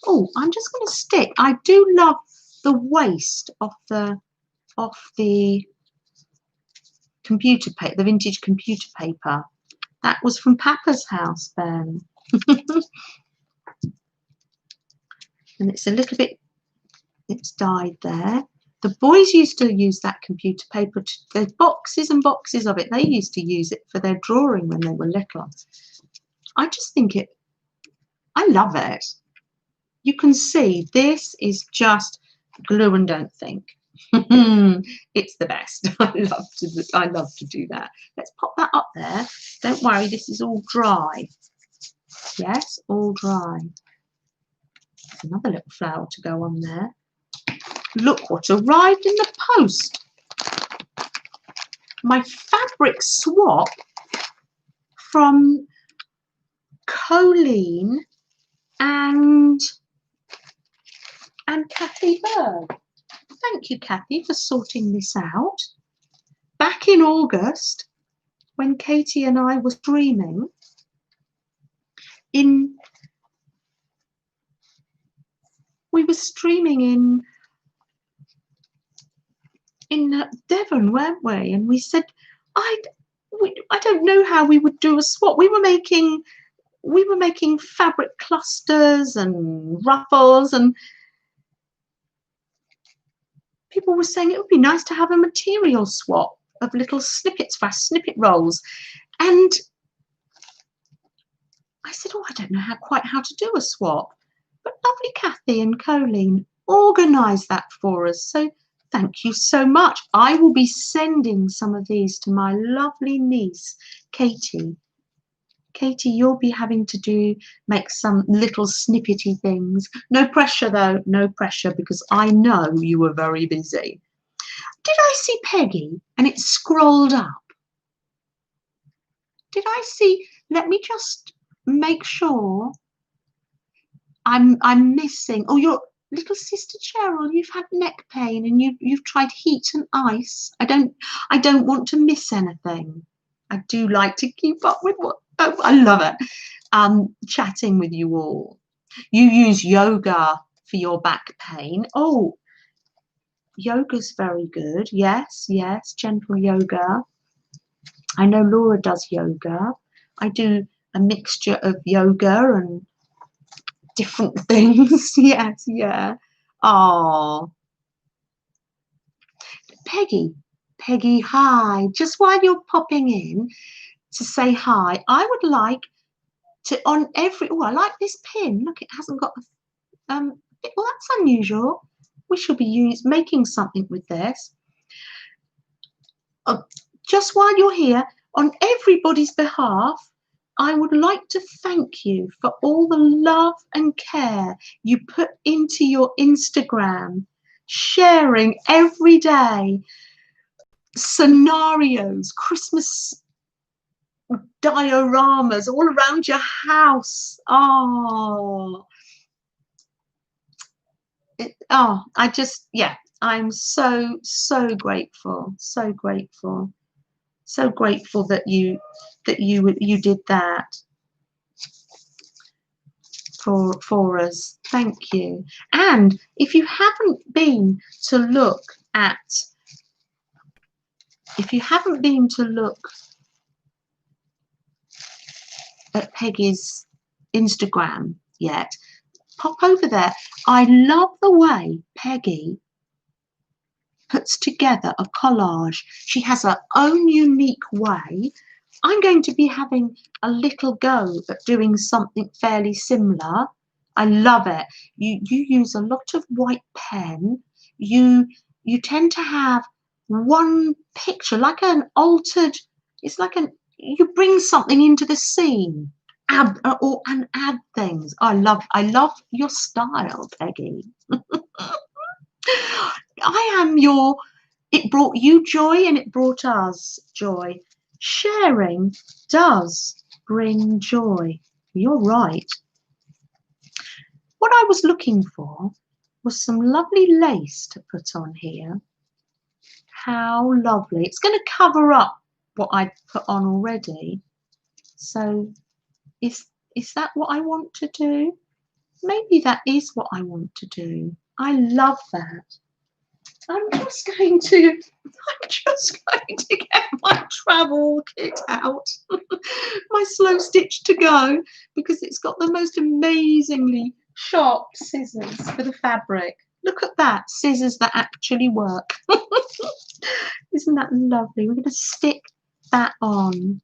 Oh, I'm just going to stick. I do love the waste of the computer paper, the vintage computer paper. That was from Papa's house, Ben. And it's a little bit, it's dyed there. The boys used to use that computer paper, there's boxes and boxes of it. They used to use it for their drawing when they were little. I just think I love it. You can see this is just glue and don't think. It's the best. I love to do that. Let's pop that up there. Don't worry, this is all dry. Yes, all dry. There's another little flower to go on there. Look what arrived in the post. My fabric swap from Colleen and Kathy Berg. Thank you, Kathy, for sorting this out. Back in August, when Katie and I were streaming we were streaming in Devon, weren't we? And we said, I don't know how we would do a swap. We were making fabric clusters and ruffles, and people were saying it would be nice to have a material swap of little snippets for our snippet rolls. And I said, oh, I don't know quite how to do a swap. But lovely Kathy and Colleen organised that for us. So thank you so much. I will be sending some of these to my lovely niece, Katie. Katie, you'll be having to make some little snippety things. No pressure though, no pressure, because I know you were very busy. Did I see Peggy? And it scrolled up. Did I see? Let me just make sure. I'm missing. Oh, your little sister Cheryl, you've had neck pain and you've tried heat and ice. I don't want to miss anything. I do like to keep up with what. Oh, I love it. Chatting with you all. You use yoga for your back pain. Oh, Yoga's very good. Yes, yes, gentle yoga. I know Laura does yoga. I do a mixture of yoga and different things. Yes, yeah. Oh, Peggy, hi. Just while you're popping in to say hi, I would like to on every. Oh, I like this pin. Look, it hasn't got. Well, that's unusual. We should be making something with this. Just while you're here, on everybody's behalf, I would like to thank you for all the love and care you put into your Instagram, sharing every day scenarios, Christmas dioramas all around your house. Oh, I just, yeah, I'm so grateful, so grateful. So grateful that you did that for us. Thank you. And if you haven't been to look at Peggy's Instagram yet, pop over there. I love the way Peggy puts together a collage. She has her own unique way. I'm going to be having a little go at doing something fairly similar. I love it. You use a lot of white pen. You tend to have one picture, like an altered, it's like you bring something into the scene. Add things. I love your style, Peggy. I am your, it brought you joy and it brought us joy. Sharing does bring joy. You're right. What I was looking for was some lovely lace to put on here. How lovely. It's going to cover up what I put on already. So is that what I want to do? Maybe that is what I want to do. I love that. I'm just going to get my travel kit out, my slow stitch to go, because it's got the most amazingly sharp scissors for the fabric. Look at that, scissors that actually work. Isn't that lovely? We're going to stick that on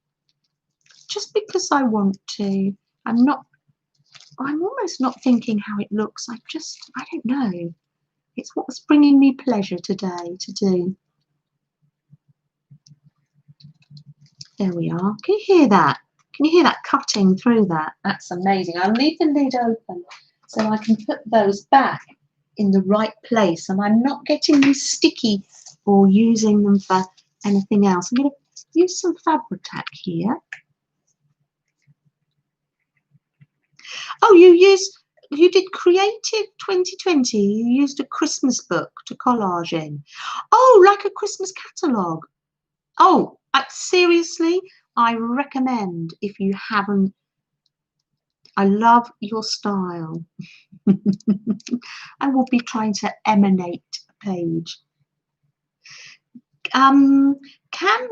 just because I want to. I'm almost not thinking how it looks. I don't know. It's what's bringing me pleasure today to do. There we are. Can you hear that? Can you hear that cutting through that? That's amazing. I'll leave the lid open so I can put those back in the right place and I'm not getting them sticky or using them for anything else. I'm going to use some Fabri-Tac here. Oh, you did Creative 2020. You used a Christmas book to collage in. Oh, like a Christmas catalogue. Oh, seriously, I recommend if you haven't. I love your style. I will be trying to emanate a page. Can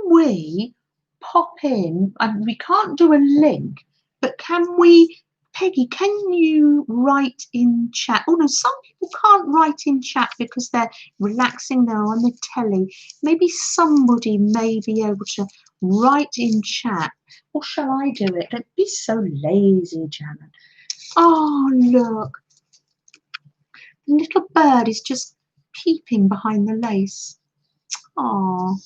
we pop in? We can't do a link, but can we? Peggy, can you write in chat? Oh no, some people can't write in chat because they're relaxing, they're on the telly. Maybe somebody may be able to write in chat. Or shall I do it? Don't be so lazy, Janet. Oh, look. The little bird is just peeping behind the lace. Oh,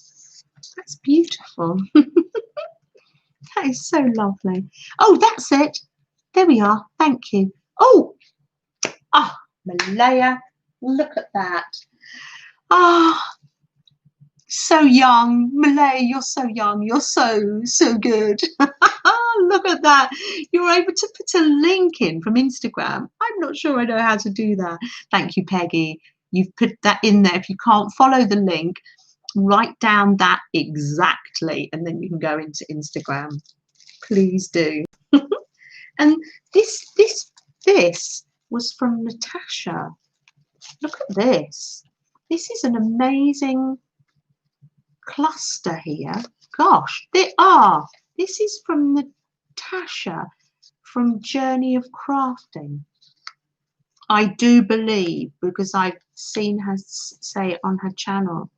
that's beautiful. That is so lovely. Oh, that's it. There we are. Thank you. Oh, Malaya, look at that. So young. Malaya, you're so young. You're so good. Look at that. You're able to put a link in from Instagram. I'm not sure I know how to do that. Thank you, Peggy. You've put that in there. If you can't follow the link, write down that exactly, and then you can go into Instagram. Please do. And this was from Natasha. Look at this. This is an amazing cluster here. Gosh, they are. This is from Natasha from Journey of Crafting. I do believe, because I've seen her say it on her channel.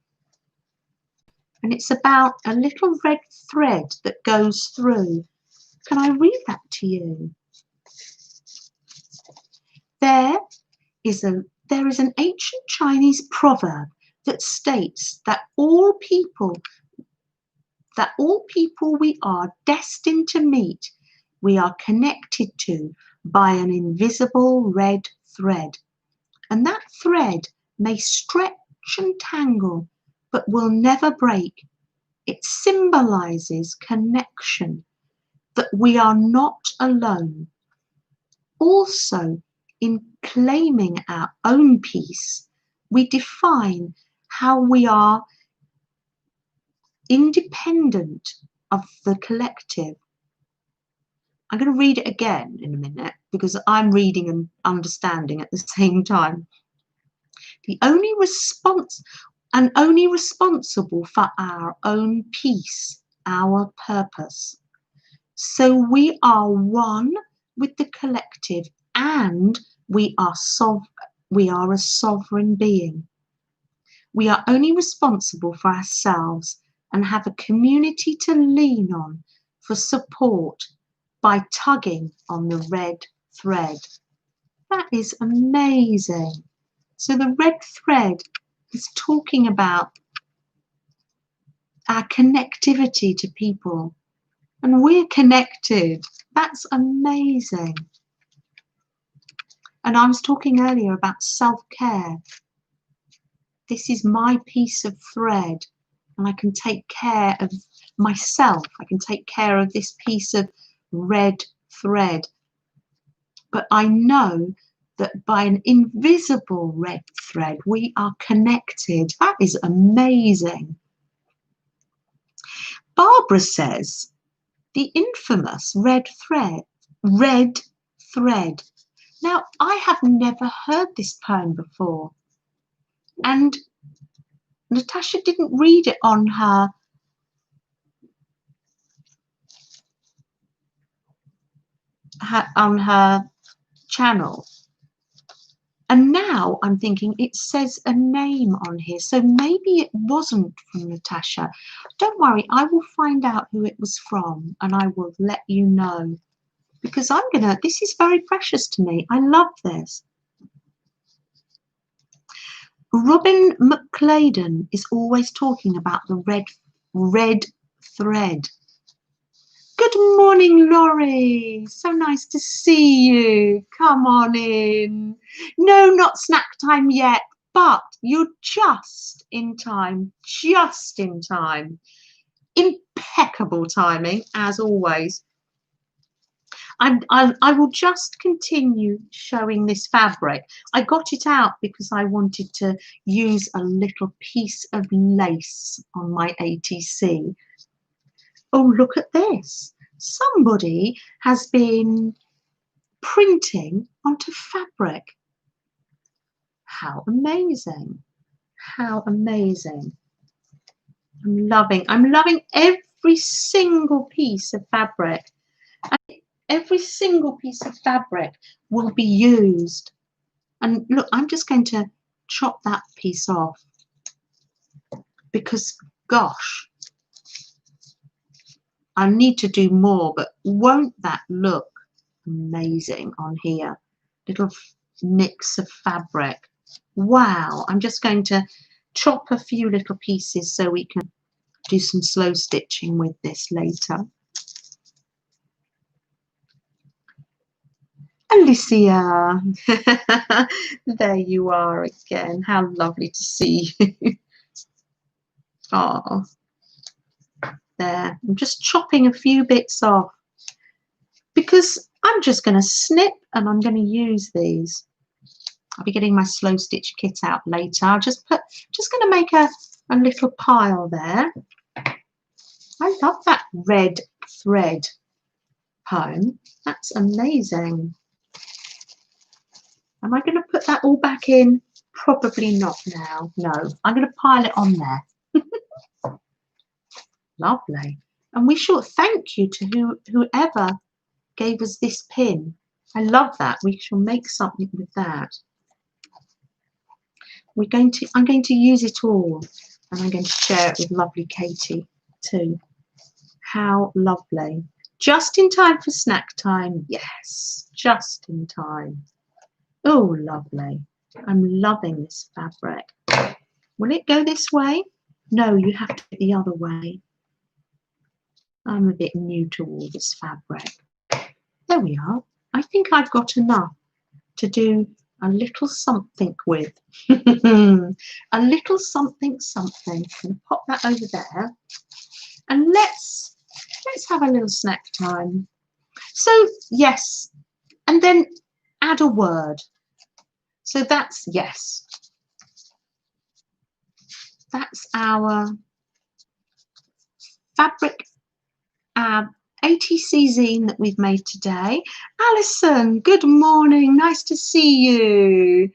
And it's about a little red thread that goes through. Can I read that to you? There is an ancient Chinese proverb that states that all people we are destined to meet, we are connected to by an invisible red thread. And that thread may stretch and tangle, but will never break. It symbolizes connection, that we are not alone. Also, in claiming our own peace, we define how we are independent of the collective. I'm going to read it again in a minute because I'm reading and understanding at the same time. Only responsible for our own peace, our purpose. So we are one with the collective, and we are a sovereign being. We are only responsible for ourselves and have a community to lean on for support by tugging on the red thread. That is amazing. So the red thread is talking about our connectivity to people, and we're connected. That's amazing. And I was talking earlier about self-care. This is my piece of thread, and I can take care of myself. I can take care of this piece of red thread. But I know that by an invisible red thread, we are connected. That is amazing. Barbara says, the infamous red thread. Now, I have never heard this poem before. And Natasha didn't read it on her channel. And now I'm thinking it says a name on here, so maybe it wasn't from Natasha. Don't worry, I will find out who it was from and I will let you know, because this is very precious to me. I love this. Robin McCladen is always talking about the red thread. Good morning, Laurie. So nice to see you. Come on in. No, not snack time yet, but you're just in time. Just in time. Impeccable timing, as always. I will just continue showing this fabric. I got it out because I wanted to use a little piece of lace on my ATC. Oh, look at this. Somebody has been printing onto fabric. How amazing. How amazing. I'm loving every single piece of fabric. And every single piece of fabric will be used. And look, I'm just going to chop that piece off because, gosh, I need to do more, but won't that look amazing on here? Little mix of fabric. Wow, I'm just going to chop a few little pieces so we can do some slow stitching with this later. Alicia, there you are again. How lovely to see you. Oh, there. I'm just chopping a few bits off because I'm just going to snip and I'm going to use these. I'll be getting my slow stitch kit out later. I'll just going to make a little pile there. I love that red thread poem. That's amazing. Am I going to put that all back in Probably not now. No, I'm going to pile it on there. Lovely. And we shall thank you to whoever gave us this pin. I love that. We shall make something with that. I'm going to use it all, and I'm going to share it with lovely Katie too. How lovely. Just in time for snack time. Yes, just in time. Oh, lovely. I'm loving this fabric. Will it go this way? No, you have to go the other way. I'm a bit new to all this fabric. There we are. I think I've got enough to do a little something with. A little something. And pop that over there. And let's have a little snack time. So yes, and then add a word. So that's yes. That's our fabric ATC zine that we've made today. Alison, good morning. Nice to see you.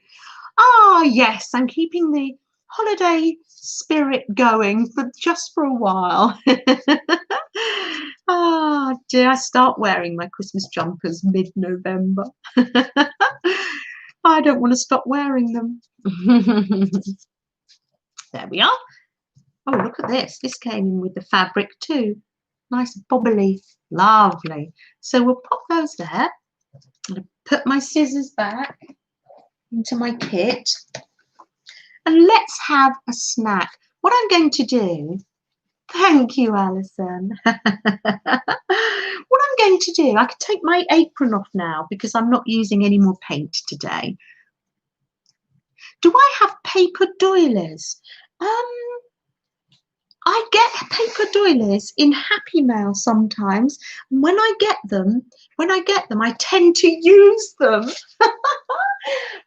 Ah, yes, I'm keeping the holiday spirit going for just for a while. Ah, did I start wearing my Christmas jumpers mid-November? I don't want to stop wearing them. There we are. Oh, look at this. This came in with the fabric too. Nice bobbly. Lovely. So we'll pop those there. I'm going to put my scissors back into my kit. And let's have a snack. What I'm going to do, thank you, Alison. What I'm going to do, I can take my apron off now because I'm not using any more paint today. Do I have paper doilies? I get paper doilies in Happy Mail sometimes. And when I get them, I tend to use them.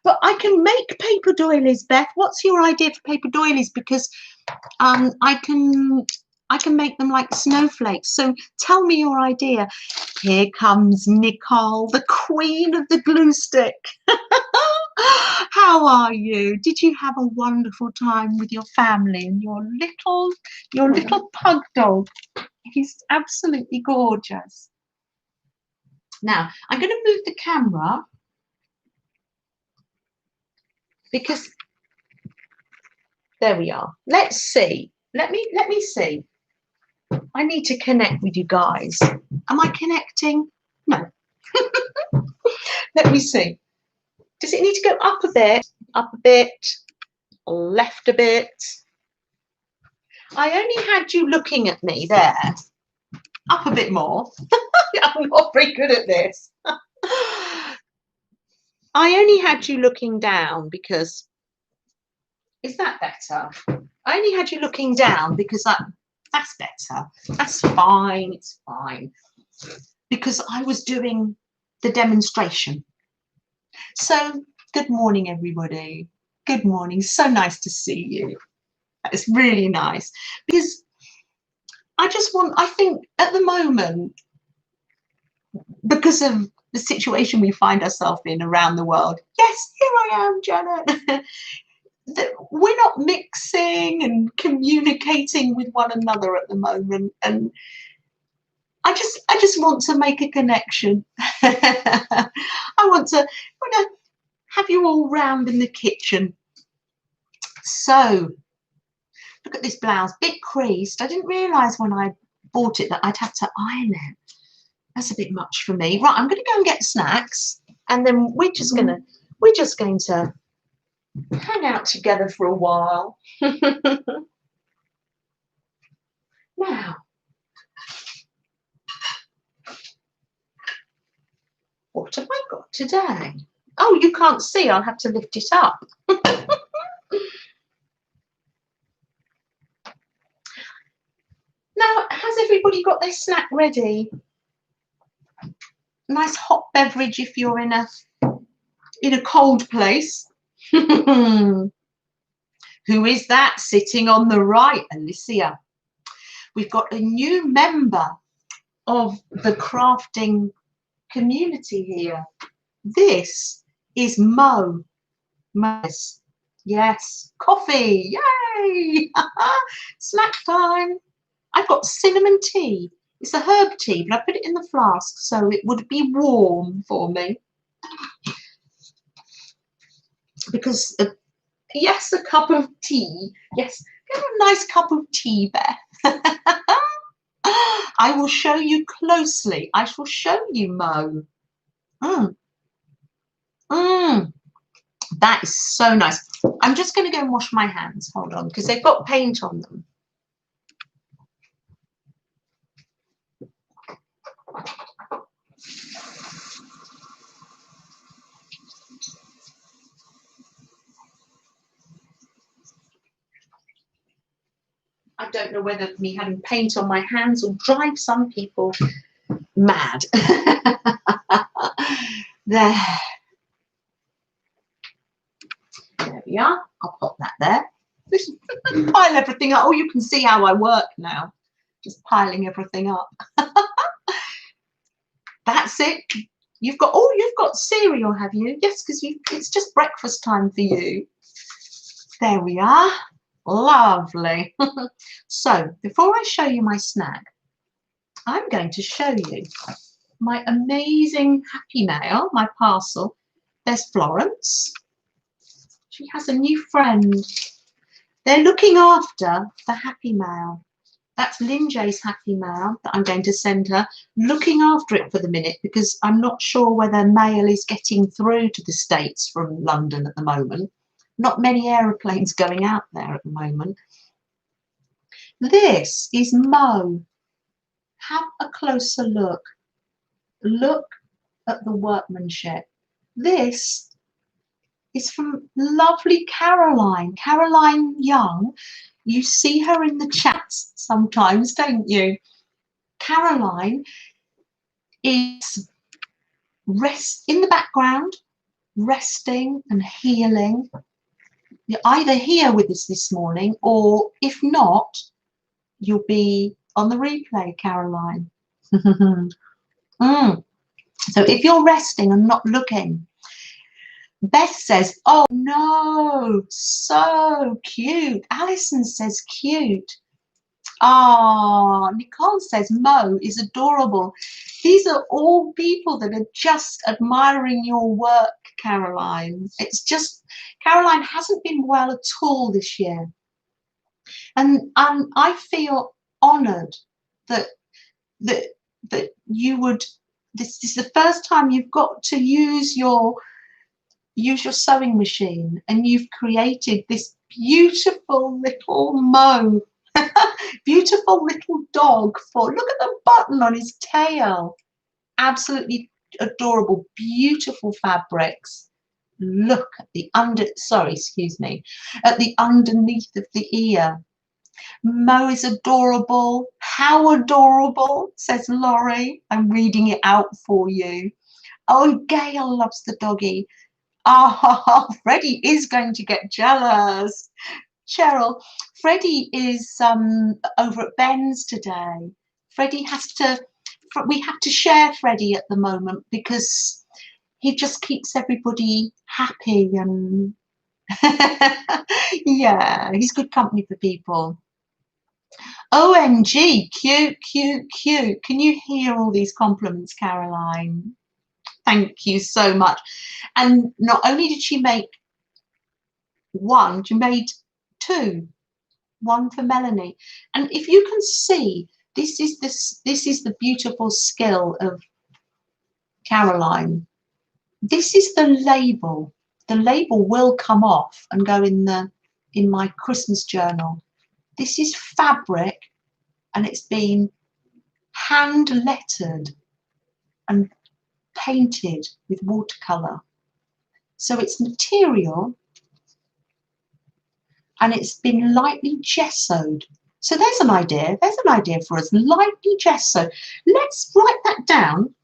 But I can make paper doilies, Beth. What's your idea for paper doilies? Because I can make them like snowflakes. So tell me your idea. Here comes Nicole, the queen of the glue stick. How are you? Did you have a wonderful time with your family and your little pug dog? He's absolutely gorgeous. Now I'm going to move the camera because there we are. Let's see. Let me see. I need to connect with you guys. Am I connecting? No. Let me see. Does it need to go up a bit, left a bit? I only had you looking at me there. Up a bit more. I'm not very good at this. I only had you looking down because, is that better? I only had you looking down because that's better. That's fine. It's fine. Because I was doing the demonstration. So good morning, everybody. Good morning. So nice to see you. It's really nice because I think at the moment, because of the situation we find ourselves in around the world, yes, here I am, Janet, that we're not mixing and communicating with one another at the moment. And I just want to make a connection. I want to have you all round in the kitchen. So look at this blouse, bit creased. I didn't realise when I bought it that I'd have to iron it. That's a bit much for me. Right, I'm going to go and get snacks, and then we're just going to hang out together for a while. Now, what have I got today? Oh, you can't see. I'll have to lift it up. Now, has everybody got their snack ready? Nice hot beverage if you're in a cold place. Who is that sitting on the right? Alicia. We've got a new member of the crafting community here. This is Mo. Yes, coffee, yay! Snack time. I've got cinnamon tea. It's a herb tea, but I put it in the flask so it would be warm for me. Because, yes, a cup of tea. Yes, get a nice cup of tea, Beth. I will show you closely. I shall show you, Mo. Mm. Mm. That is so nice. I'm just going to go and wash my hands. Hold on, because they've got paint on them. I don't know whether me having paint on my hands will drive some people mad. There. There we are. I'll pop that there. Just pile everything up. Oh, you can see how I work now. Just piling everything up. That's it. You've got cereal, have you? Yes, because it's just breakfast time for you. There we are. Lovely. So before I show you my snack, I'm going to show you my amazing Happy Mail, my parcel. There's Florence. She has a new friend. They're looking after the Happy Mail. That's Linjay's Happy Mail that I'm going to send her, looking after it for the minute because I'm not sure whether mail is getting through to the States from London at the moment. Not many aeroplanes going out there at the moment. This is Mo. Have a closer look. Look at the workmanship. This is from lovely Caroline. Caroline Young. You see her in the chats sometimes, don't you? Caroline is in the background, resting and healing. You're either here with us this morning, or if not, you'll be on the replay, Caroline. So if you're resting and not looking, Beth says, oh no, so cute. Alison says cute. Ah, Nicole says Mo is adorable. These are all people that are just admiring your work, Caroline. It's just, Caroline hasn't been well at all this year. And I feel honoured that you would, this is the first time you've got to use your sewing machine, and you've created this beautiful little Mo. Beautiful little dog look at the button on his tail. Absolutely adorable, beautiful fabrics. Look at the at the underneath of the ear. Mo is adorable. How adorable, says Laurie. I'm reading it out for you. Oh, Gail loves the doggy. Oh, Freddie is going to get jealous. Cheryl, Freddie is over at Ben's today. Freddie we have to share Freddie at the moment because he just keeps everybody happy and yeah, he's good company for people. OMG, cute, cute, cute. Can you hear all these compliments, Caroline? Thank you so much. And not only did she make one, she made two. One for Melanie. And if you can see, this is the beautiful skill of Caroline. This is the label. The label will come off and go in my Christmas journal. This is fabric, and it's been hand lettered and painted with watercolor. So it's material, and it's been lightly gessoed. So there's an idea. There's an idea for us. Lightly gessoed. Let's write that down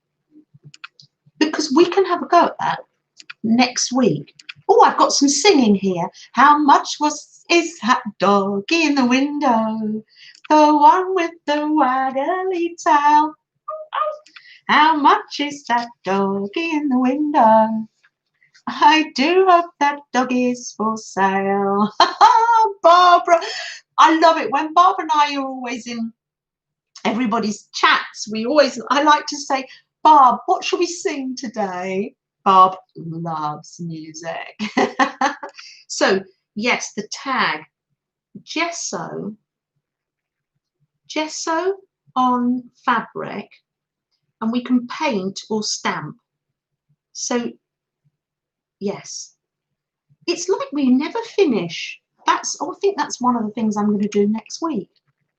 because we can have a go at that next week. Oh, I've got some singing here. How much is that doggy in the window? The one with the waggly tail. How much is that doggy in the window? I do hope that dog is for sale. Barbara, I love it when Barbara and I are always in everybody's chats. I like to say, Barb, what shall we sing today? Barb loves music. So yes, the tag gesso on fabric, and we can paint or stamp. So yes, it's like we never finish. I think that's one of the things I'm going to do next week.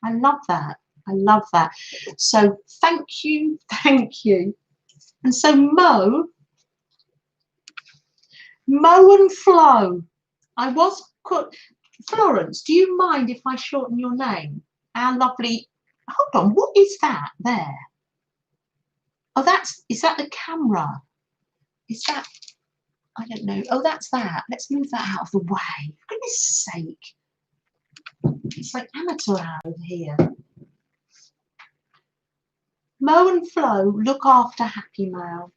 I love that. I love that. So thank you, thank you. And so Mo and Flo, Florence, do you mind if I shorten your name? Our lovely, hold on, what is that there? Oh, is that the camera? Is that, I don't know. Oh, that's that. Let's move that out of the way. For goodness sake. It's like amateur hour over here. Mo and Flo look after Happy Mail.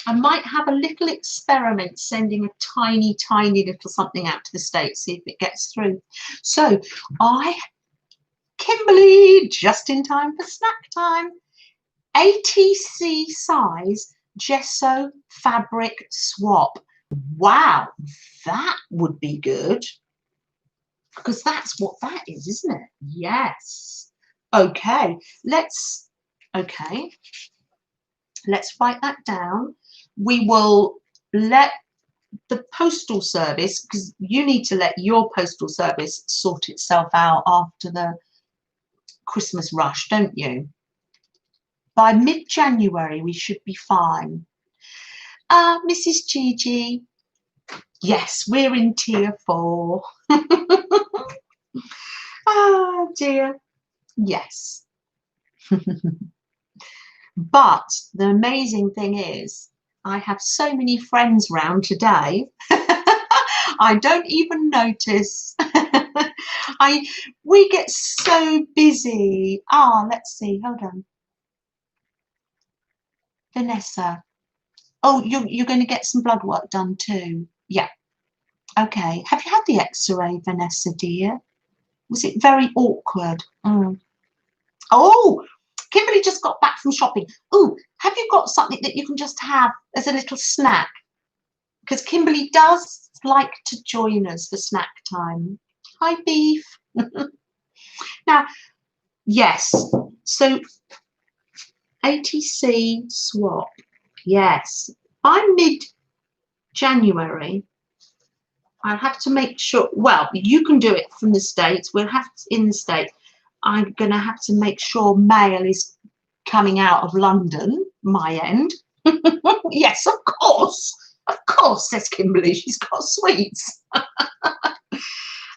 I might have a little experiment sending a tiny, tiny little something out to the States, see if it gets through. So Kimberly, just in time for snack time. ATC size gesso fabric swap. Wow, that would be good. Because that's what that is, isn't it? Yes. Okay, let's write that down. We will let the postal service, because you need to let your postal service sort itself out after the Christmas rush, don't you? By mid-January, we should be fine. Mrs. Gigi, yes, we're in tier 4. Oh dear, yes. But the amazing thing is, I have so many friends round today. I don't even notice. We get so busy. Let's see. Hold on. Vanessa. Oh, you're going to get some blood work done too. Yeah. Okay. Have you had the X-ray, Vanessa, dear? Was it very awkward? Oh, Kimberly just got back from shopping. Oh, have you got something that you can just have as a little snack? Because Kimberly does like to join us for snack time. Hi, Beef. Now, yes, so ATC swap, yes. By mid-January, I'll have to make sure, well, you can do it from the States. We'll have to, in the States, I'm going to have to make sure mail is coming out of London, my end. Yes, of course, says Kimberly. She's got sweets.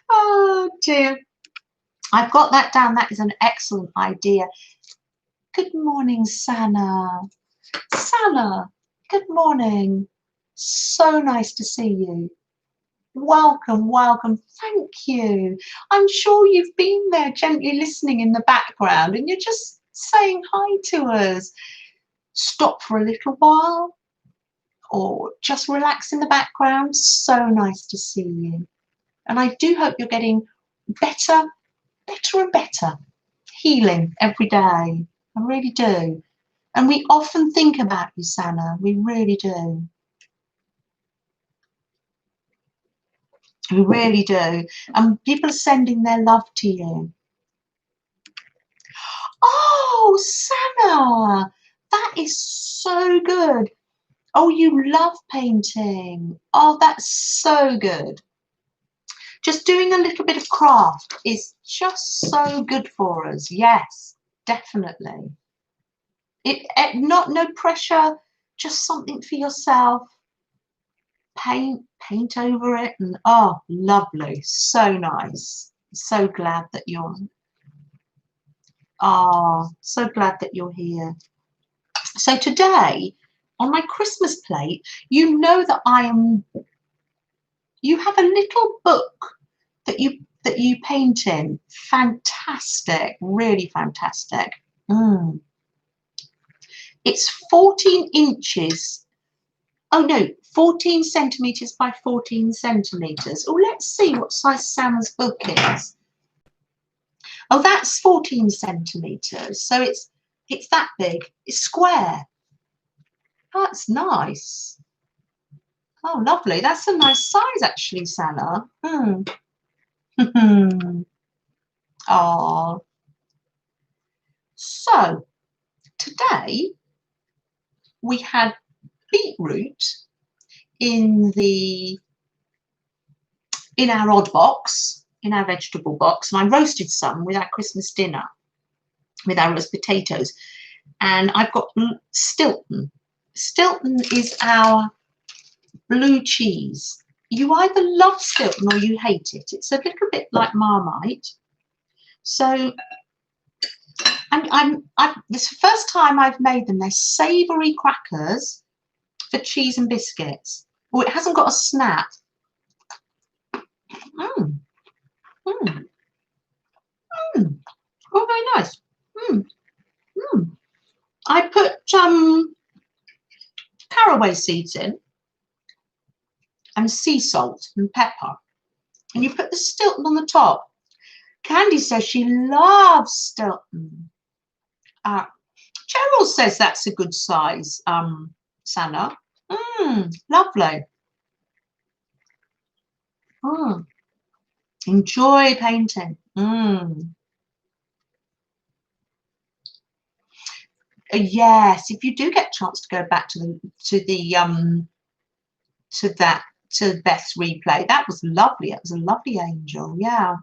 Oh dear. I've got that down. That is an excellent idea. Good morning, Sana. Sana, good morning. So nice to see you. Welcome, welcome. Thank you. I'm sure you've been there gently listening in the background and you're just saying hi to us. Stop for a little while or just relax in the background. So nice to see you. And I do hope you're getting better and better. Healing every day. I really do. And we often think about you, Sana. We really do. We really do. And people are sending their love to you. Oh, Sana, that is so good. Oh, you love painting. Oh, that's so good. Just doing a little bit of craft is just so good for us. Yes, definitely. No pressure, just something for yourself. Paint over it, and oh, lovely, so nice. So glad that you're so glad that you're here. So today on my Christmas plate, you know that you have a little book that you paint in. Fantastic, really fantastic. It's 14 inches Oh no, 14 centimetres by 14 centimetres. Oh, let's see what size Santa's book is. Oh, that's 14 centimetres. So it's that big. It's square. That's nice. Oh, lovely. That's a nice size, actually, Santa. Oh. So, today we had beetroot in our odd box, in our vegetable box, and I roasted some with our Christmas dinner, with our roast potatoes. And I've got Stilton. Stilton is our blue cheese. You either love Stilton or you hate it. It's a little bit like Marmite. So, and this is the first time I've made them. They're savoury crackers for cheese and biscuits. Oh, it hasn't got a snap. Oh, very nice. I put caraway seeds in and sea salt and pepper, and you put the Stilton on the top. Candy says she loves Stilton. Cheryl says that's a good size, Santa. Lovely. Enjoy painting. Yes, if you do get a chance to go back to Beth's replay, that was lovely. It was a lovely angel. Yeah.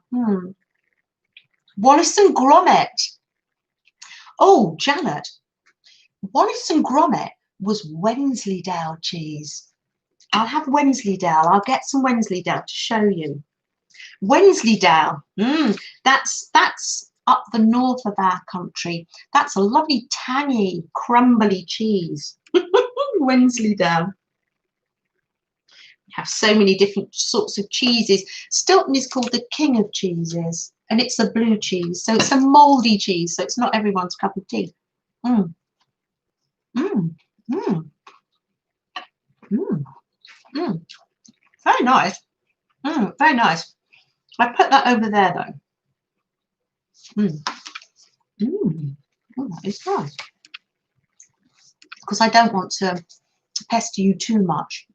Wallace and Gromit. Oh, Janet. Wallace and Gromit was Wensleydale cheese. I'll have Wensleydale. I'll get some Wensleydale to show you. Wensleydale. That's up the north of our country. That's a lovely, tangy, crumbly cheese. Wensleydale. We have so many different sorts of cheeses. Stilton is called the king of cheeses, and it's a blue cheese, so it's a mouldy cheese, so it's not everyone's cup of tea. Very nice. Very nice. I put that over there though. Oh, that is nice. Because I don't want to pester you too much.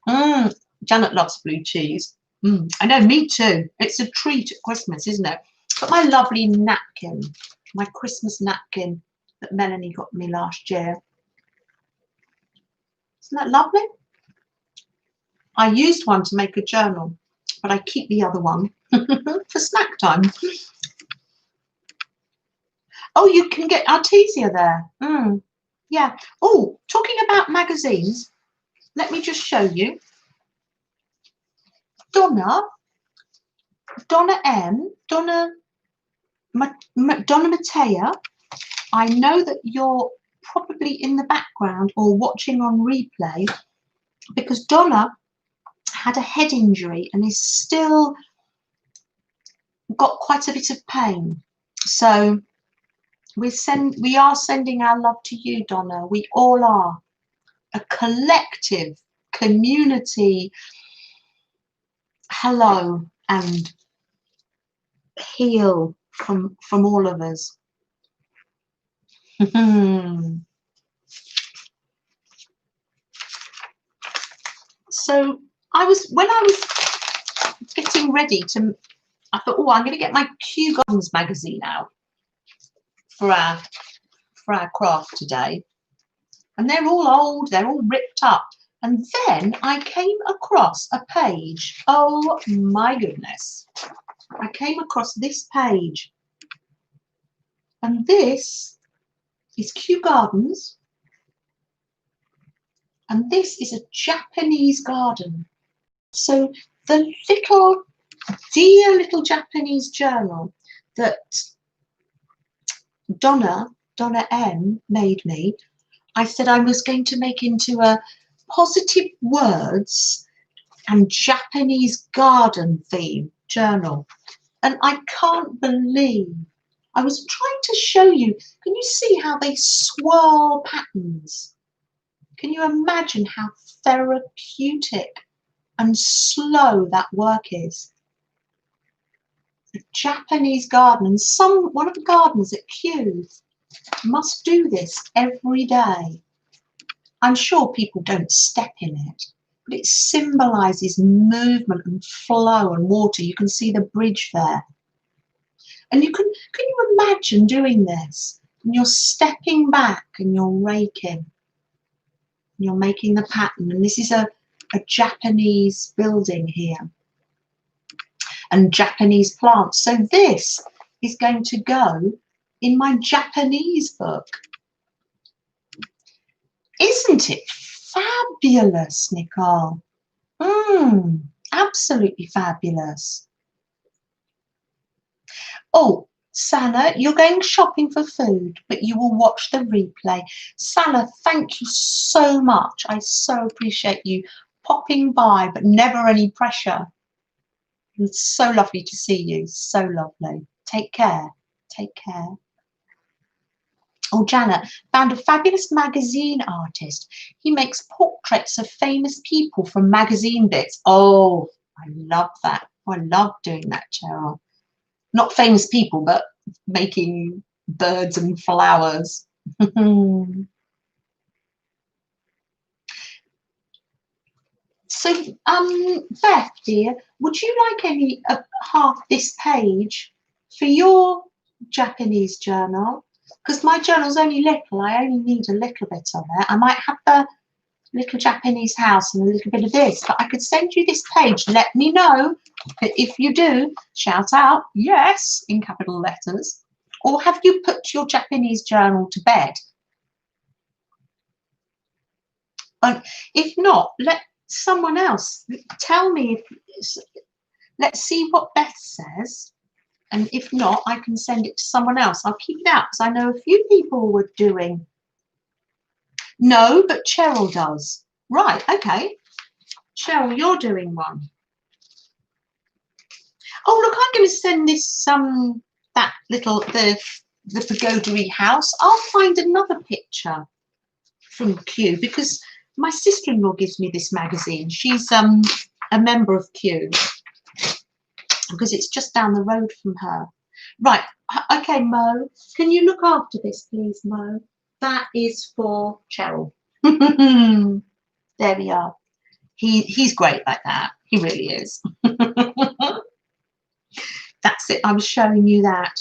Janet loves blue cheese. I know, me too. It's a treat at Christmas, isn't it? But my lovely napkin, my Christmas napkin that Melanie got me last year. Isn't that lovely? I used one to make a journal, but I keep the other one for snack time. Oh, you can get Artesia there. Yeah. Oh, talking about magazines, let me just show you. Donna Matea, I know that you're probably in the background or watching on replay, because Donna had a head injury and is still got quite a bit of pain. So we are sending our love to you, Donna. We all are. A collective community hello and heal from all of us. So when I was getting ready to, I thought, oh, I'm going to get my Kew Gardens magazine out for our craft today. And they're all old, they're all ripped up. And then I came across a page. Oh my goodness. I came across this page. And this is Kew Gardens. And this is a Japanese garden. So the dear little Japanese journal that Donna M made me, I said I was going to make into a positive words and Japanese garden theme journal. And I can't believe, I was trying to show you, can you see how they swirl patterns? Can you imagine how therapeutic and slow that work is? A Japanese garden, and one of the gardeners at Kew must do this every day. I'm sure people don't step in it, but it symbolises movement and flow and water. You can see the bridge there. And can you imagine doing this? And you're stepping back and you're raking. And you're making the pattern. And this is a Japanese building here. And Japanese plants. So this is going to go in my Japanese book. Isn't it fabulous, Nicole? Absolutely fabulous. Oh, Sana, you're going shopping for food, but you will watch the replay. Sana, thank you so much. I so appreciate you popping by, but never any pressure. It's so lovely to see you. So lovely. Take care. Take care. Oh, Janet, found a fabulous magazine artist. He makes portraits of famous people from magazine bits. Oh, I love that. I love doing that, Cheryl. Not famous people, but making birds and flowers. So, Beth, dear, would you like any half this page for your Japanese journal? Because my journal's only little, I only need a little bit of it. I might have the little Japanese house and a little bit of this, but I could send you this page. Let me know if you do. Shout out, yes, in capital letters. Or have you put your Japanese journal to bed? And if not, let someone else tell me. Let's see what Beth says. And if not, I can send it to someone else. I'll keep it out because I know a few people were doing. No, but Cheryl does. Right, okay. Cheryl, you're doing one. Oh, look, I'm going to send this that little the pagoda-y house. I'll find another picture from Kew because my sister-in-law gives me this magazine. She's a member of Kew because it's just down the road from her. Right, okay, Mo, can you look after this, please, Mo? That is for Cheryl. There we are. He's great like that. He really is. That's it. I was showing you that.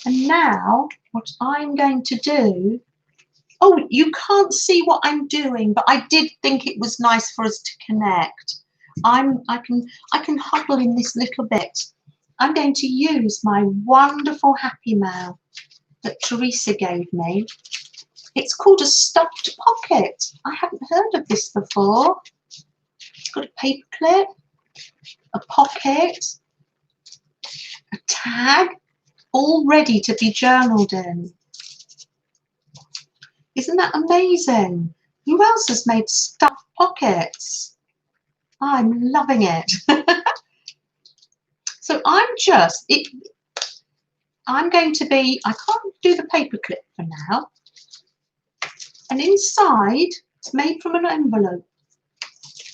And now what I'm going to do, oh, you can't see what I'm doing, but I did think it was nice for us to connect. I can huddle in this little bit. I'm going to use my wonderful Happy Mail that Teresa gave me. It's called a stuffed pocket. I haven't heard of this before. It's got a paper clip, a pocket, a tag, all ready to be journaled in. Isn't that amazing? Who else has made stuffed pockets? I'm loving it. So I'm going to be, I can't do the paper clip for now. And inside, it's made from an envelope.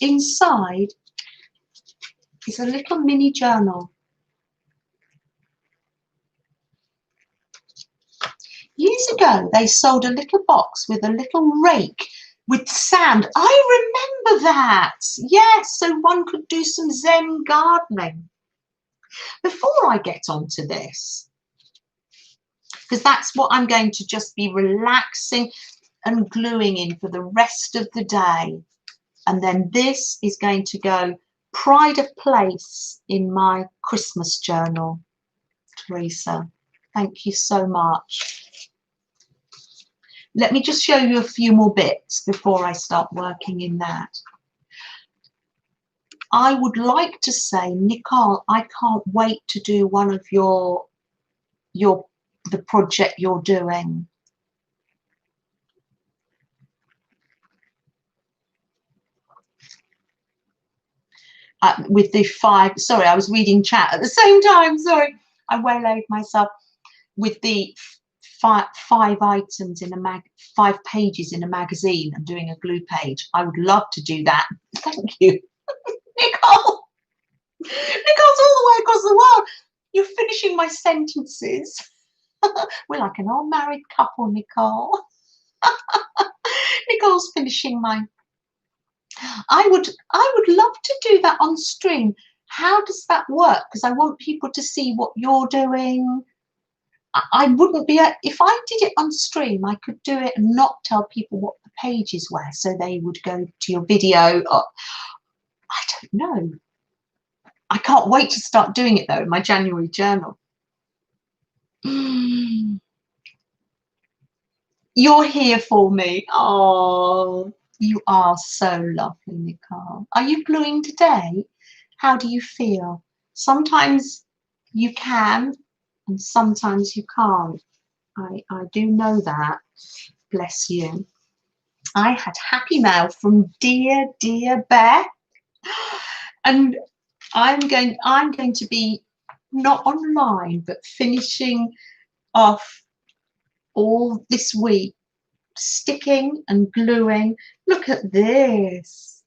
Inside is a little mini journal. Years ago, they sold a little box with a little rake with sand. I remember that. Yes, so one could do some Zen gardening. Before I get onto this, because that's what I'm going to just be relaxing and gluing in for the rest of the day. And then this is going to go pride of place in my Christmas journal. Teresa, thank you so much. Let me just show you a few more bits before I start working in that. I would like to say, Nicole, I can't wait to do one of the project you're doing. With the 5, sorry, I was reading chat at the same time, sorry, I waylaid myself, with the five items in a 5 pages in a magazine and doing a glue page. I would love to do that. Thank you. Nicole. Nicole's all the way across the world. You're finishing my sentences. We're like an old married couple, Nicole. Nicole's finishing my... I would love to do that on stream. How does that work? Because I want people to see what you're doing. I wouldn't be... If I did it on stream, I could do it and not tell people what the pages were, so they would go to your video. Or, I don't know. I can't wait to start doing it, though, in my January journal. You're here for me. Oh, you are so lovely, Nicole. Are you gluing today? How do you feel? Sometimes you can and sometimes you can't. I do know that. Bless you. I had happy mail from dear Bear. And I'm going to be not online, but finishing off all this week, sticking and gluing. Look at this.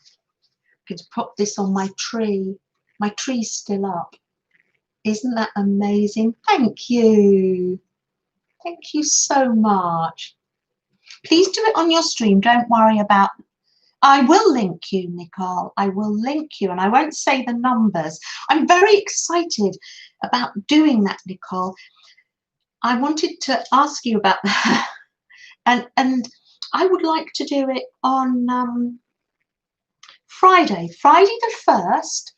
I'm going to put this on my tree. My tree's still up. Isn't that amazing? Thank you. Thank you so much. Please do it on your stream. Don't worry about... I will link you, Nicole. I will link you, and I won't say the numbers. I'm very excited about doing that, Nicole. I wanted to ask you about that, and I would like to do it on Friday the 1st.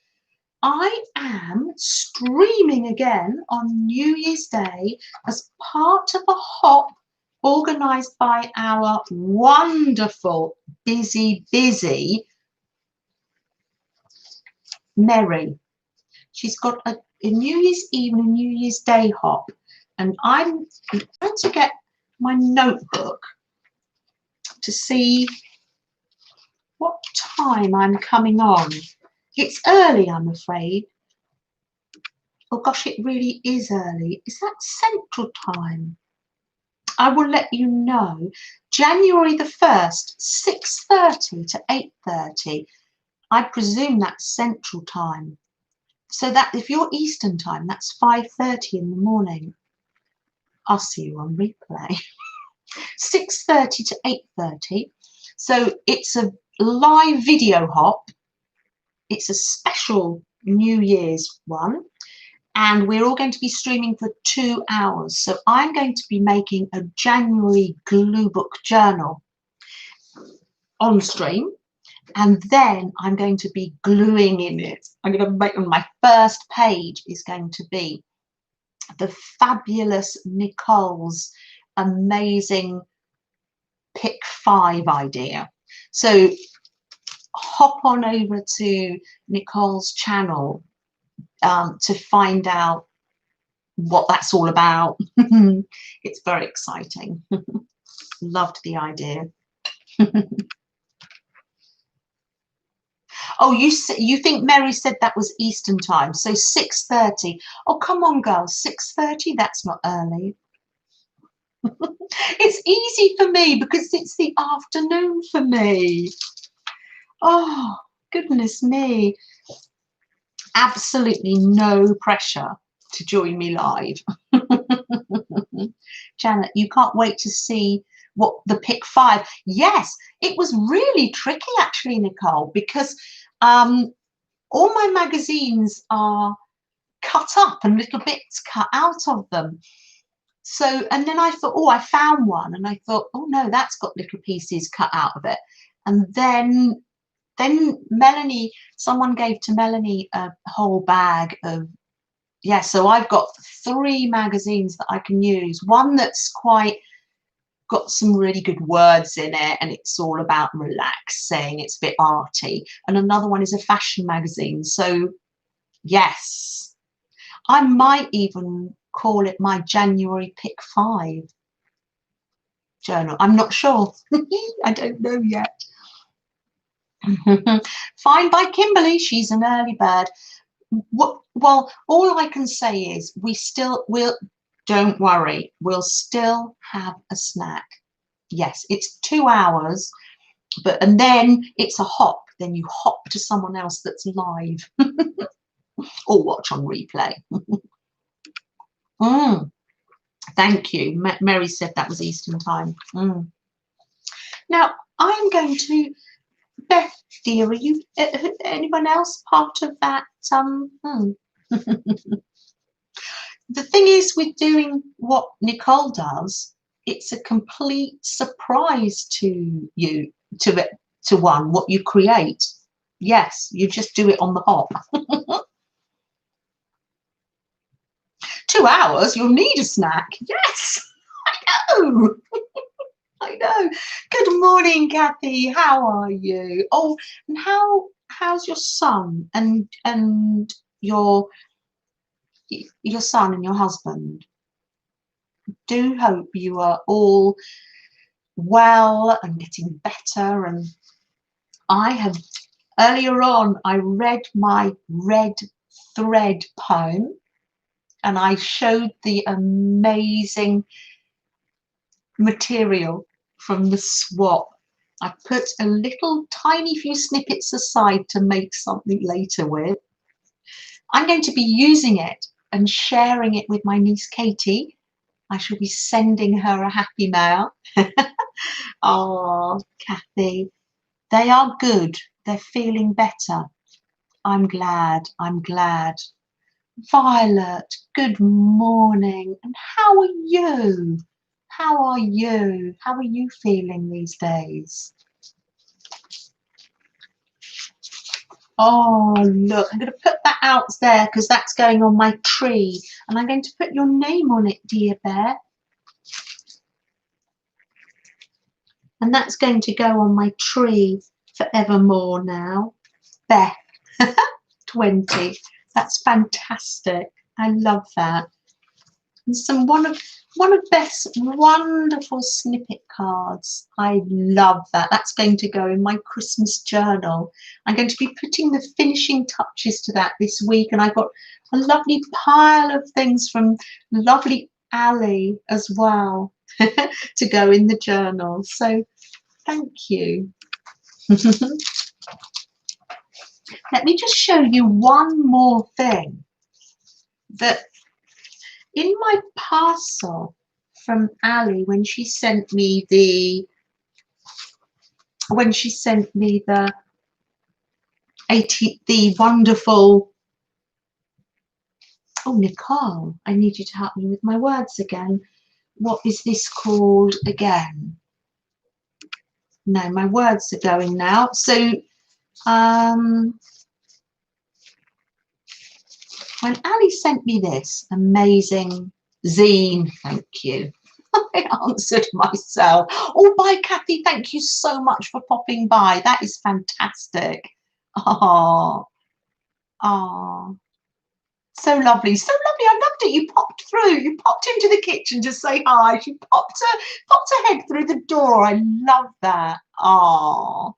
I am streaming again on New Year's Day as part of a hop organised by our wonderful, busy Mary. She's got a New Year's Eve and a New Year's Day hop, and I'm trying to get my notebook to see what time I'm coming on. It's early, I'm afraid. Oh gosh, it really is early. Is that Central Time? I will let you know. January the 1st, 6:30 to 8:30. I presume that's Central Time. So that if you're Eastern Time, that's 5:30 in the morning. I'll see you on replay. 6:30 to 8:30. So it's a live video hop. It's a special New Year's one. And we're all going to be streaming for 2 hours. So I'm going to be making a January glue book journal on stream. And then I'm going to be gluing in it. I'm going to make... on my first page is going to be the fabulous Nicole's amazing pick 5 idea. So hop on over to Nicole's channel to find out what that's all about. It's very exciting. Loved the idea. Oh, you think Mary said that was Eastern Time, so 6:30. Oh, come on, girls, 6:30? That's not early. It's easy for me because it's the afternoon for me. Oh, goodness me. Absolutely no pressure to join me live. Janet, you can't wait to see what the pick 5. Yes, it was really tricky actually, Nicole, because all my magazines are cut up and little bits cut out of them. So, and then I thought, oh, I found one, and I thought, oh no, that's got little pieces cut out of it. And then Melanie, someone gave to Melanie a whole bag of, yeah, so I've got 3 magazines that I can use. One that's quite got some really good words in it, and it's all about relaxing, it's a bit arty. And another one is a fashion magazine. So yes, I might even call it my January pick 5 journal. I'm not sure. I don't know yet. Fine by Kimberly, she's an early bird. Well, all I can say is we'll don't worry, we'll still have a snack. Yes, it's 2 hours, and then it's a hop. Then you hop to someone else that's live or watch on replay. Thank you. Mary said that was Eastern time. Now, I'm going to, Beth, dear, are you, anyone else part of that? The thing is, with doing what Nicole does, it's a complete surprise to you, to one, what you create. Yes, you just do it on the hop. 2 hours, you'll need a snack. Yes, I know. I know. Good morning, Kathy. How are you? Oh, and how's your son and your son and your husband? Do hope you are all well and getting better. And I have, earlier on, I read my red thread poem, and I showed the amazing material from the swap. I put a little tiny few snippets aside to make something later with. I'm going to be using it and sharing it with my niece Katie. I shall be sending her a happy mail. Oh, Kathy, they are good. They're feeling better. I'm glad. I'm glad. Violet, good morning. And how are you? How are you? How are you feeling these days? Oh, look, I'm going to put that out there because that's going on my tree. And I'm going to put your name on it, dear bear. And that's going to go on my tree forevermore now. Beth, 20. That's fantastic. I love that. And one of Beth's wonderful snippet cards. I love that. That's going to go in my Christmas journal. I'm going to be putting the finishing touches to that this week, and I've got a lovely pile of things from lovely Ali as well to go in the journal. So thank you. Let me just show you one more thing that in my parcel from Ali, when she sent me the wonderful, oh, Nicole, I need you to help me with my words again. What is this called again? No, my words are going now. So when Ali sent me this amazing zine, thank you. I answered myself. Oh, bye, Kathy. Thank you so much for popping by. That is fantastic. Oh, so lovely, so lovely. I loved it. You popped through. You popped into the kitchen to say hi. She popped her head through the door. I love that. Oh,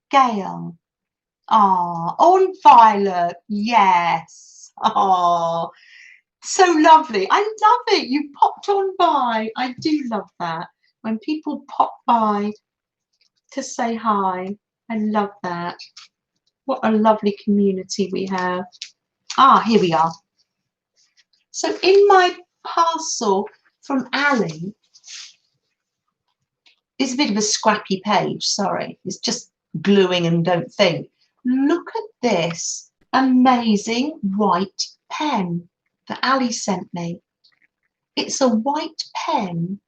Gail. Oh, and Violet. Yes. Oh. So lovely. I love it. You popped on by. I do love that. When people pop by to say hi. I love that. What a lovely community we have. Ah, here we are. So in my parcel from Ali, it's a bit of a scrappy page. Sorry. It's just gluing and don't think. Look at this amazing white pen that Ali sent me. It's a white pen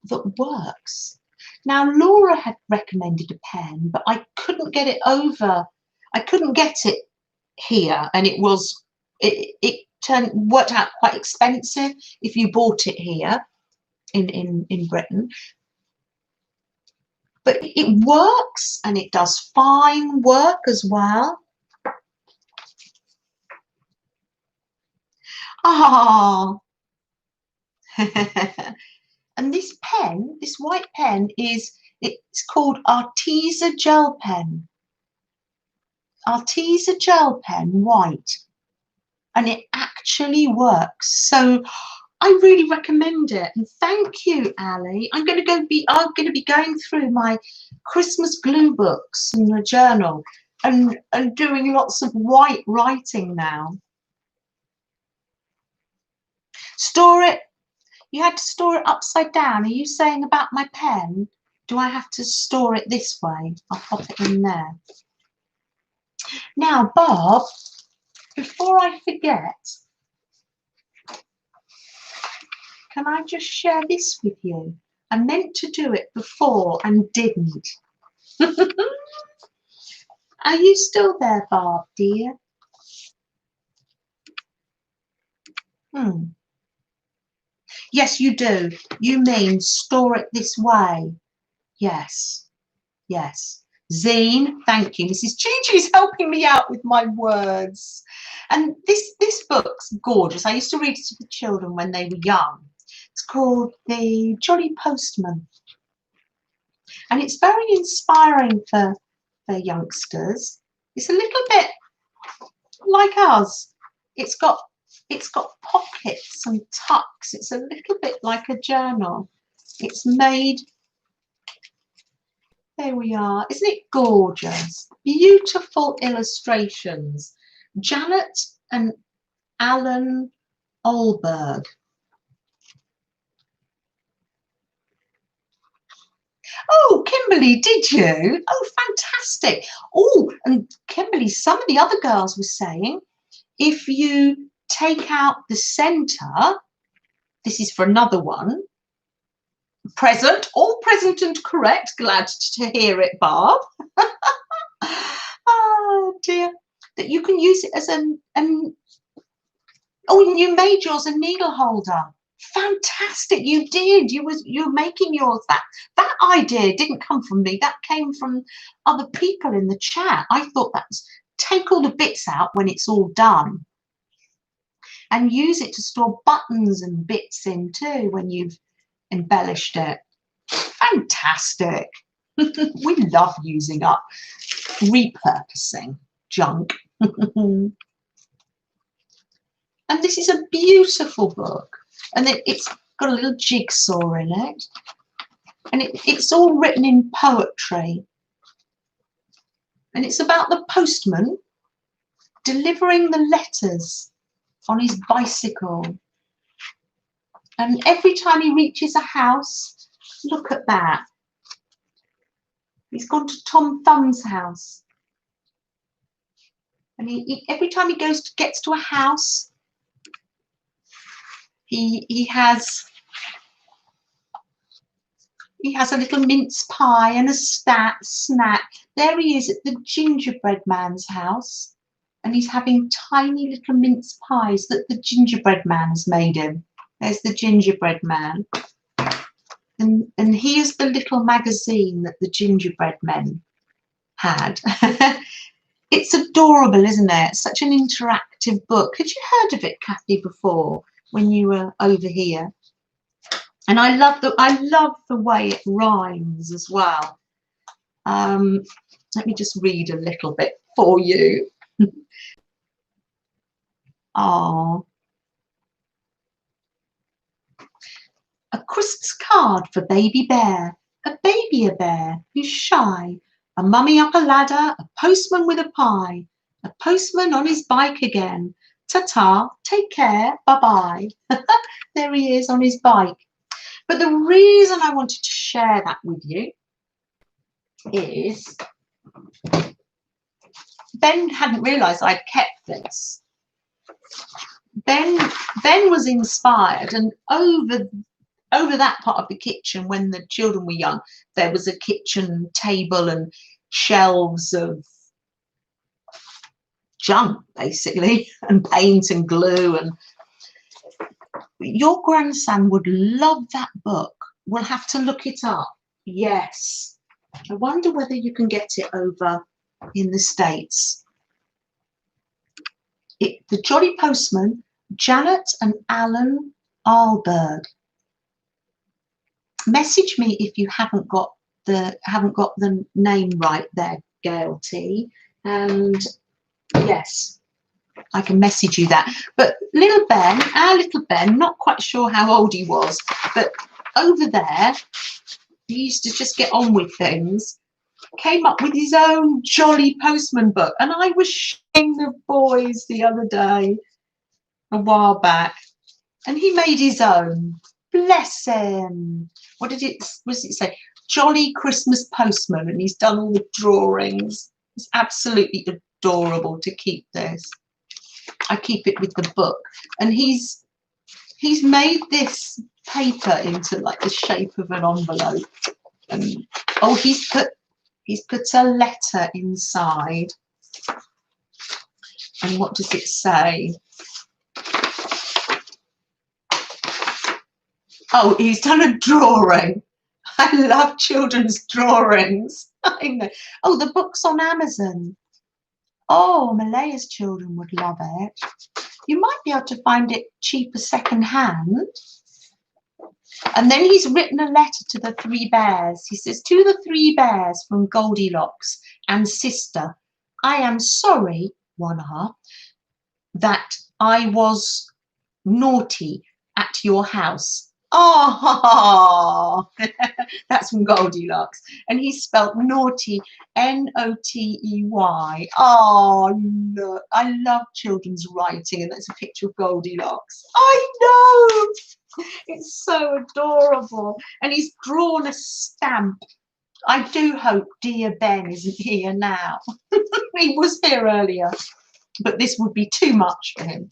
that works. Now, Laura had recommended a pen, but I couldn't get it over. I couldn't get it here, and it worked out quite expensive if you bought it here in Britain. But it works, and it does fine work as well. Ah. And this pen, this white pen, it's called Arteza gel pen. Arteza gel pen white. And it actually works. So I really recommend it. And thank you, Ali. I'm going to be going through my Christmas glue books and the journal and doing lots of white writing now. Store it. You had to store it upside down. Are you saying about my pen? Do I have to store it this way? I'll pop it in there. Now, Bob, before I forget, can I just share this with you? I meant to do it before and didn't. Are you still there, Barb, dear? Yes, you do. You mean store it this way. Yes, yes. Zine, thank you. Mrs. Gigi's helping me out with my words. And this book's gorgeous. I used to read it to the children when they were young. It's called The Jolly Postman. And it's very inspiring for youngsters. It's a little bit like us. It's got pockets and tucks. It's a little bit like a journal. It's made, there we are. Isn't it gorgeous? Beautiful illustrations. Janet and Alan Olberg. Oh, Kimberly, did you? Oh, fantastic. Oh, and Kimberly, some of the other girls were saying, if you take out the centre, this is for another one, present, all present and correct, glad to hear it, Barb. Oh dear, that you can use it as oh, and you made yours a needle holder. Fantastic, you did. You're making yours. That idea didn't come from me. That came from other people in the chat. I thought that's take all the bits out when it's all done and use it to store buttons and bits in too when you've embellished it. Fantastic. We love using up, repurposing junk. And this is a beautiful book, and it's got a little jigsaw in it, and it's all written in poetry, and it's about the postman delivering the letters on his bicycle, and every time he reaches a house, look at that, he's gone to Tom Thumb's house, and every time he gets to a house, he has a little mince pie and a snack. There he is at the gingerbread man's house, and he's having tiny little mince pies that the gingerbread man has made him. There's the gingerbread man, and here's the little magazine that the gingerbread men had. It's adorable, isn't it? Such an interactive book. Had you heard of it, Kathy, before when you were over here? And I love the way it rhymes as well. Let me just read a little bit for you. Oh, a Christmas card for Baby Bear, a bear who's shy, a mummy up a ladder, a postman with a pie, a postman on his bike again. Ta-ta, take care, bye-bye. There he is on his bike. But the reason I wanted to share that with you is Ben hadn't realised I'd kept this. Ben was inspired, and over that part of the kitchen, when the children were young, there was a kitchen table and shelves of junk, basically, and paint and glue. And your grandson would love that book. We'll have to look it up. Yes. I wonder whether you can get it over in the States. The Jolly Postman, Janet and Alan Alberg. Message me if you haven't got the name right there, Gail T. And yes, I can message you that. But little Ben, our little Ben, not quite sure how old he was, but over there, he used to just get on with things, came up with his own jolly postman book. And I was showing the boys the other day, a while back, and he made his own. Bless him. What did it say? Jolly Christmas Postman, and he's done all the drawings. It's absolutely adorable to keep this. I keep it with the book, and he's made this paper into like the shape of an envelope. And oh, he's put a letter inside. And what does it say? Oh, he's done a drawing. I love children's drawings. I know. Oh, the book's on Amazon. Oh, Malaya's children would love it. You might be able to find it cheaper second hand. And then he's written a letter to the 3 bears. He says, to the 3 bears from Goldilocks and sister, I am sorry, that I was naughty at your house. Oh, that's from Goldilocks. And he spelt naughty, N-O-T-E-Y. Oh, look, I love children's writing, and that's a picture of Goldilocks. I know, it's so adorable. And he's drawn a stamp. I do hope dear Ben isn't here now. He was here earlier, but this would be too much for him.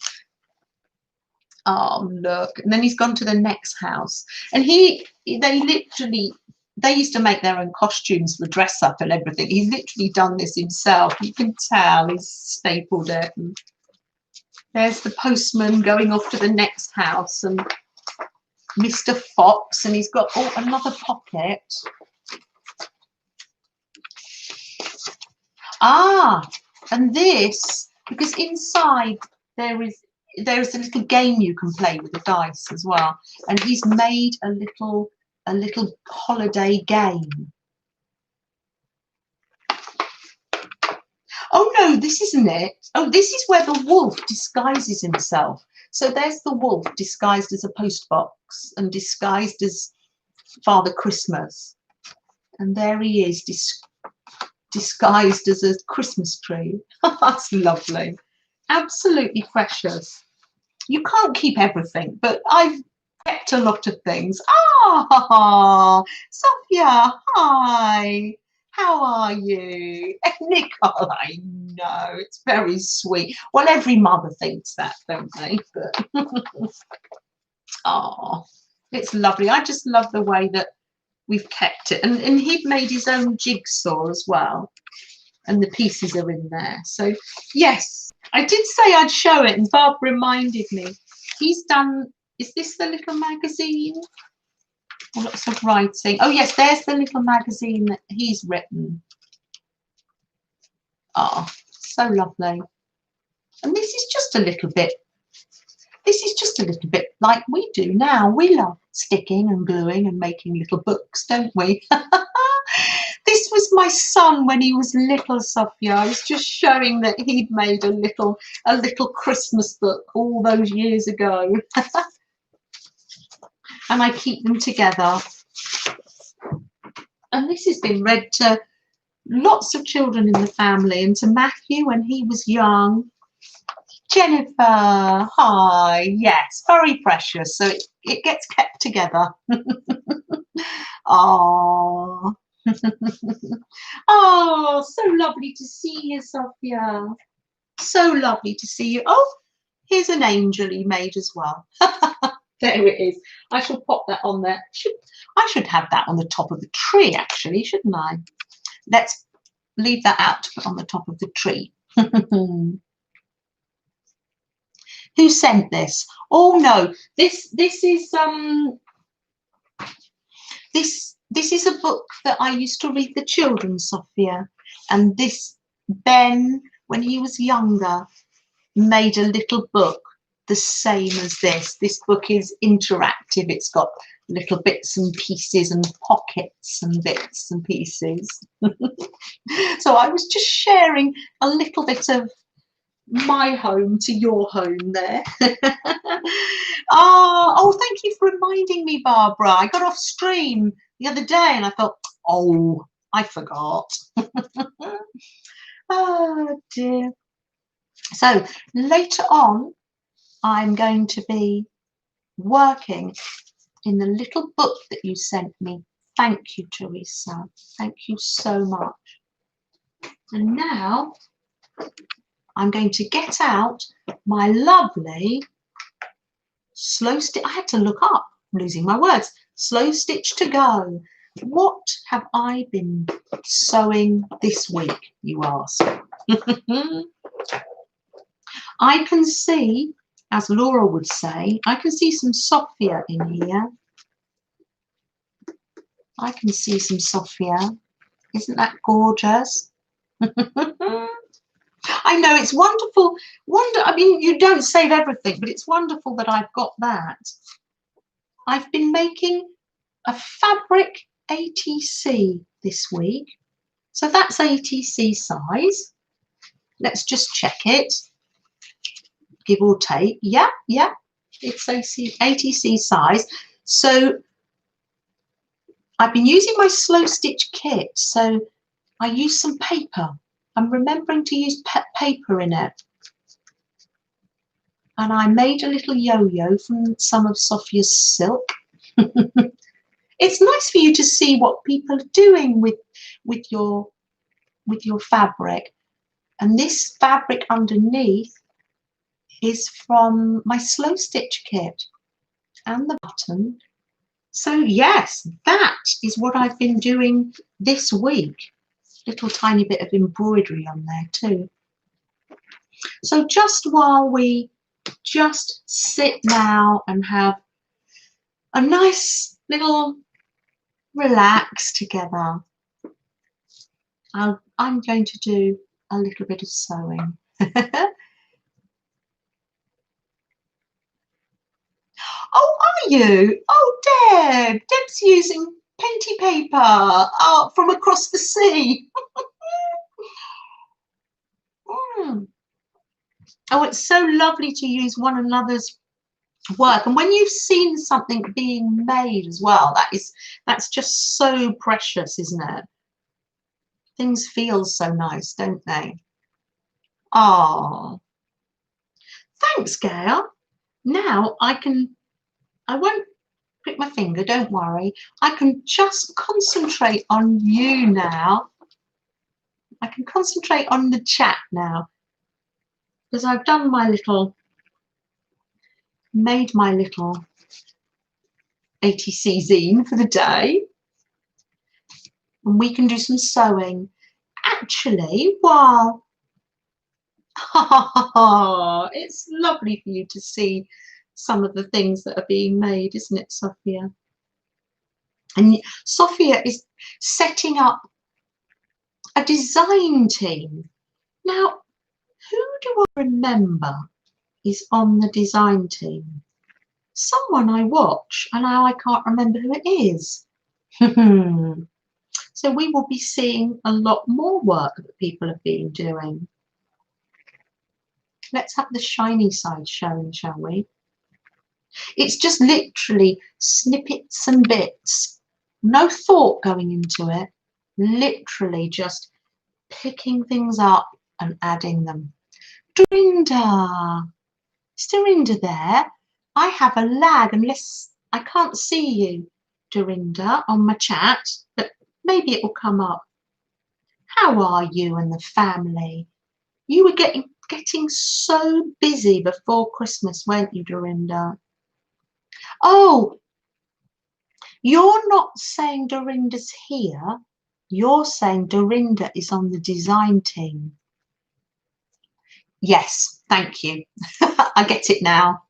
Oh, look. And then he's gone to the next house. And they used to make their own costumes for dress up and everything. He's literally done this himself. You can tell he's stapled it. And there's the postman going off to the next house, and Mr. Fox, and he's got another pocket. Ah, and this, because inside there is a little game you can play with the dice as well, and he's made a little holiday game. Oh no, this isn't it. Oh, this is where the wolf disguises himself. So there's the wolf disguised as a postbox and disguised as Father Christmas, and there he is disguised as a Christmas tree. That's lovely. Absolutely precious. You can't keep everything, but I've kept a lot of things. Ah, Sophia, hi. How are you? Nicole, I know, it's very sweet. Well, every mother thinks that, don't they? But oh, it's lovely. I just love the way that we've kept it. And he'd made his own jigsaw as well. And the pieces are in there. So, yes, I did say I'd show it, and Bob reminded me. He's done, is this the little magazine? Lots of writing. Oh, yes, there's the little magazine that he's written. Oh, so lovely. And this is just a little bit like we do now. We love sticking and gluing and making little books, don't we? This was my son when he was little, Sophia. I was just showing that he'd made a little Christmas book all those years ago. And I keep them together. And this has been read to lots of children in the family, and to Matthew when he was young. Jennifer, hi. Yes, very precious. So it gets kept together. Oh. Oh, so lovely to see you, Sophia. So lovely to see you. Oh, here's an angel he made as well. There it is. I shall pop that on there. I should have that on the top of the tree, actually, shouldn't I? Let's leave that out to put on the top of the tree. Who sent this? Oh no, this is a book that I used to read the children, Sophia. And this Ben, when he was younger, made a little book the same as this. This book is interactive. It's got little bits and pieces and pockets and bits and pieces. So I was just sharing a little bit of my home to your home there. Oh, thank you for reminding me, Barbara. I got off stream the other day and I thought, oh, I forgot. Oh dear. So later on, I'm going to be working in the little book that you sent me. Thank you, Teresa. Thank you so much. And now I'm going to get out my lovely slow stitch. I had to look up, I'm losing my words. Slow stitch to go. What have I been sewing this week, you ask? I can see, as Laura would say, I can see some Sophia in here. I can see some Sophia. Isn't that gorgeous? I know, it's wonderful. I mean, you don't save everything, but it's wonderful that I've got that. I've been making a fabric ATC this week. So that's ATC size. Let's just check it. Give or take. Yeah, it's ATC size. So I've been using my slow stitch kit. So I use some paper. I'm remembering to use paper in it. And I made a little yo-yo from some of Sophia's silk. It's nice for you to see what people are doing with your fabric. And this fabric underneath is from my slow stitch kit and the button. So yes, that is what I've been doing this week. Little tiny bit of embroidery on there too. So just while we just sit now and have a nice little relax together, I'm going to do a little bit of sewing. Oh, are you? Oh, Deb. Deb's using Penty paper from across the sea. Oh, it's so lovely to use one another's work. And when you've seen something being made as well, that's just so precious, isn't it? Things feel so nice, don't they? Oh, thanks, Gail. Now I won't prick my finger, don't worry. I can just concentrate on you now. I can concentrate on the chat now because I've done made my little ATC zine for the day. And we can do some sewing. Actually, while it's lovely for you to see some of the things that are being made, isn't it, Sophia? And Sophia is setting up a design team. Now, who do I remember is on the design team? Someone I watch, and now I can't remember who it is. So we will be seeing a lot more work that people have been doing. Let's have the shiny side showing, shall we? It's just literally snippets and bits. No thought going into it. Literally just picking things up and adding them. Dorinda. Is Dorinda there? I have a lag unless I can't see you, Dorinda, on my chat, but maybe it will come up. How are you and the family? You were getting so busy before Christmas, weren't you, Dorinda? Oh, you're not saying Dorinda's here. You're saying Dorinda is on the design team. Yes, thank you. I get it now.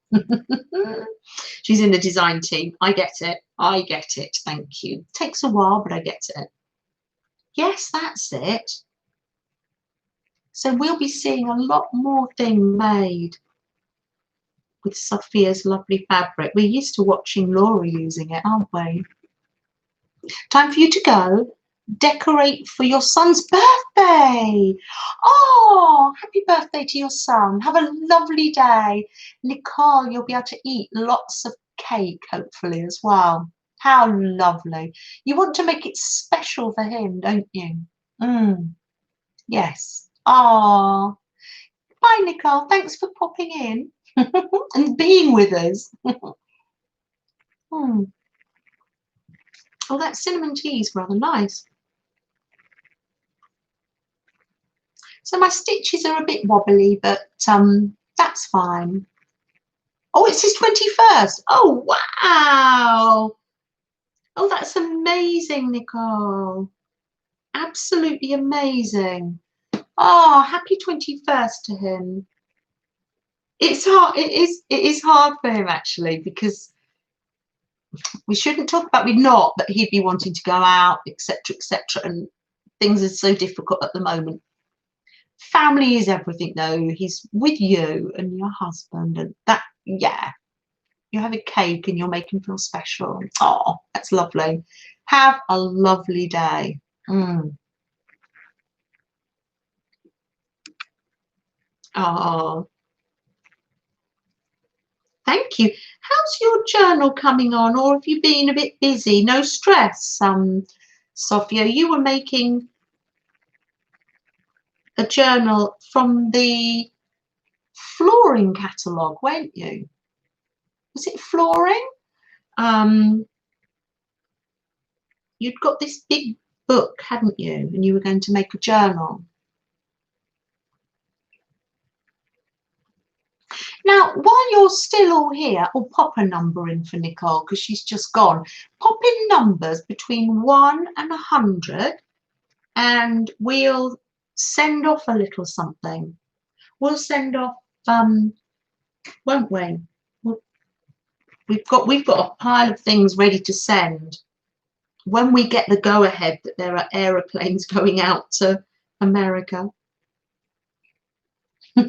She's in the design team. I get it. I get it. Thank you. Takes a while, but I get it. Yes, that's it. So we'll be seeing a lot more things made with Sophia's lovely fabric. We're used to watching Laura using it, aren't we? Time for you to go. decorate for your son's birthday. Oh, happy birthday to your son. Have a lovely day. Nicole, you'll be able to eat lots of cake, hopefully, as well. How lovely. You want to make it special for him, don't you? Yes. Oh, bye, Nicole. Thanks for popping in and being with us. Oh, that cinnamon tea is rather nice. So my stitches are a bit wobbly, but that's fine. Oh, it's his 21st. Oh, wow. Oh, that's amazing, Nicole. Absolutely amazing. Oh, happy 21st to him. It's hard. It is hard for him, actually, because we shouldn't talk about but he'd be wanting to go out, etc., etc., and things are so difficult at the moment. Family is everything, though. He's with you and your husband, and that, yeah, you have a cake and you'll make him feel special. Oh, that's lovely. Have a lovely day. Oh, thank you. How's your journal coming on, or have you been a bit busy? No stress, Sophia. You were making a journal from the flooring catalogue, weren't you? Was it flooring? You'd got this big book, hadn't you? And you were going to make a journal. Now, while you're still all here, I'll pop a number in for Nicole because she's just gone. Pop in numbers between 1 and 100 and we'll send off a little something. We'll send off, won't we? We've got a pile of things ready to send. When we get the go-ahead that there are aeroplanes going out to America. Pop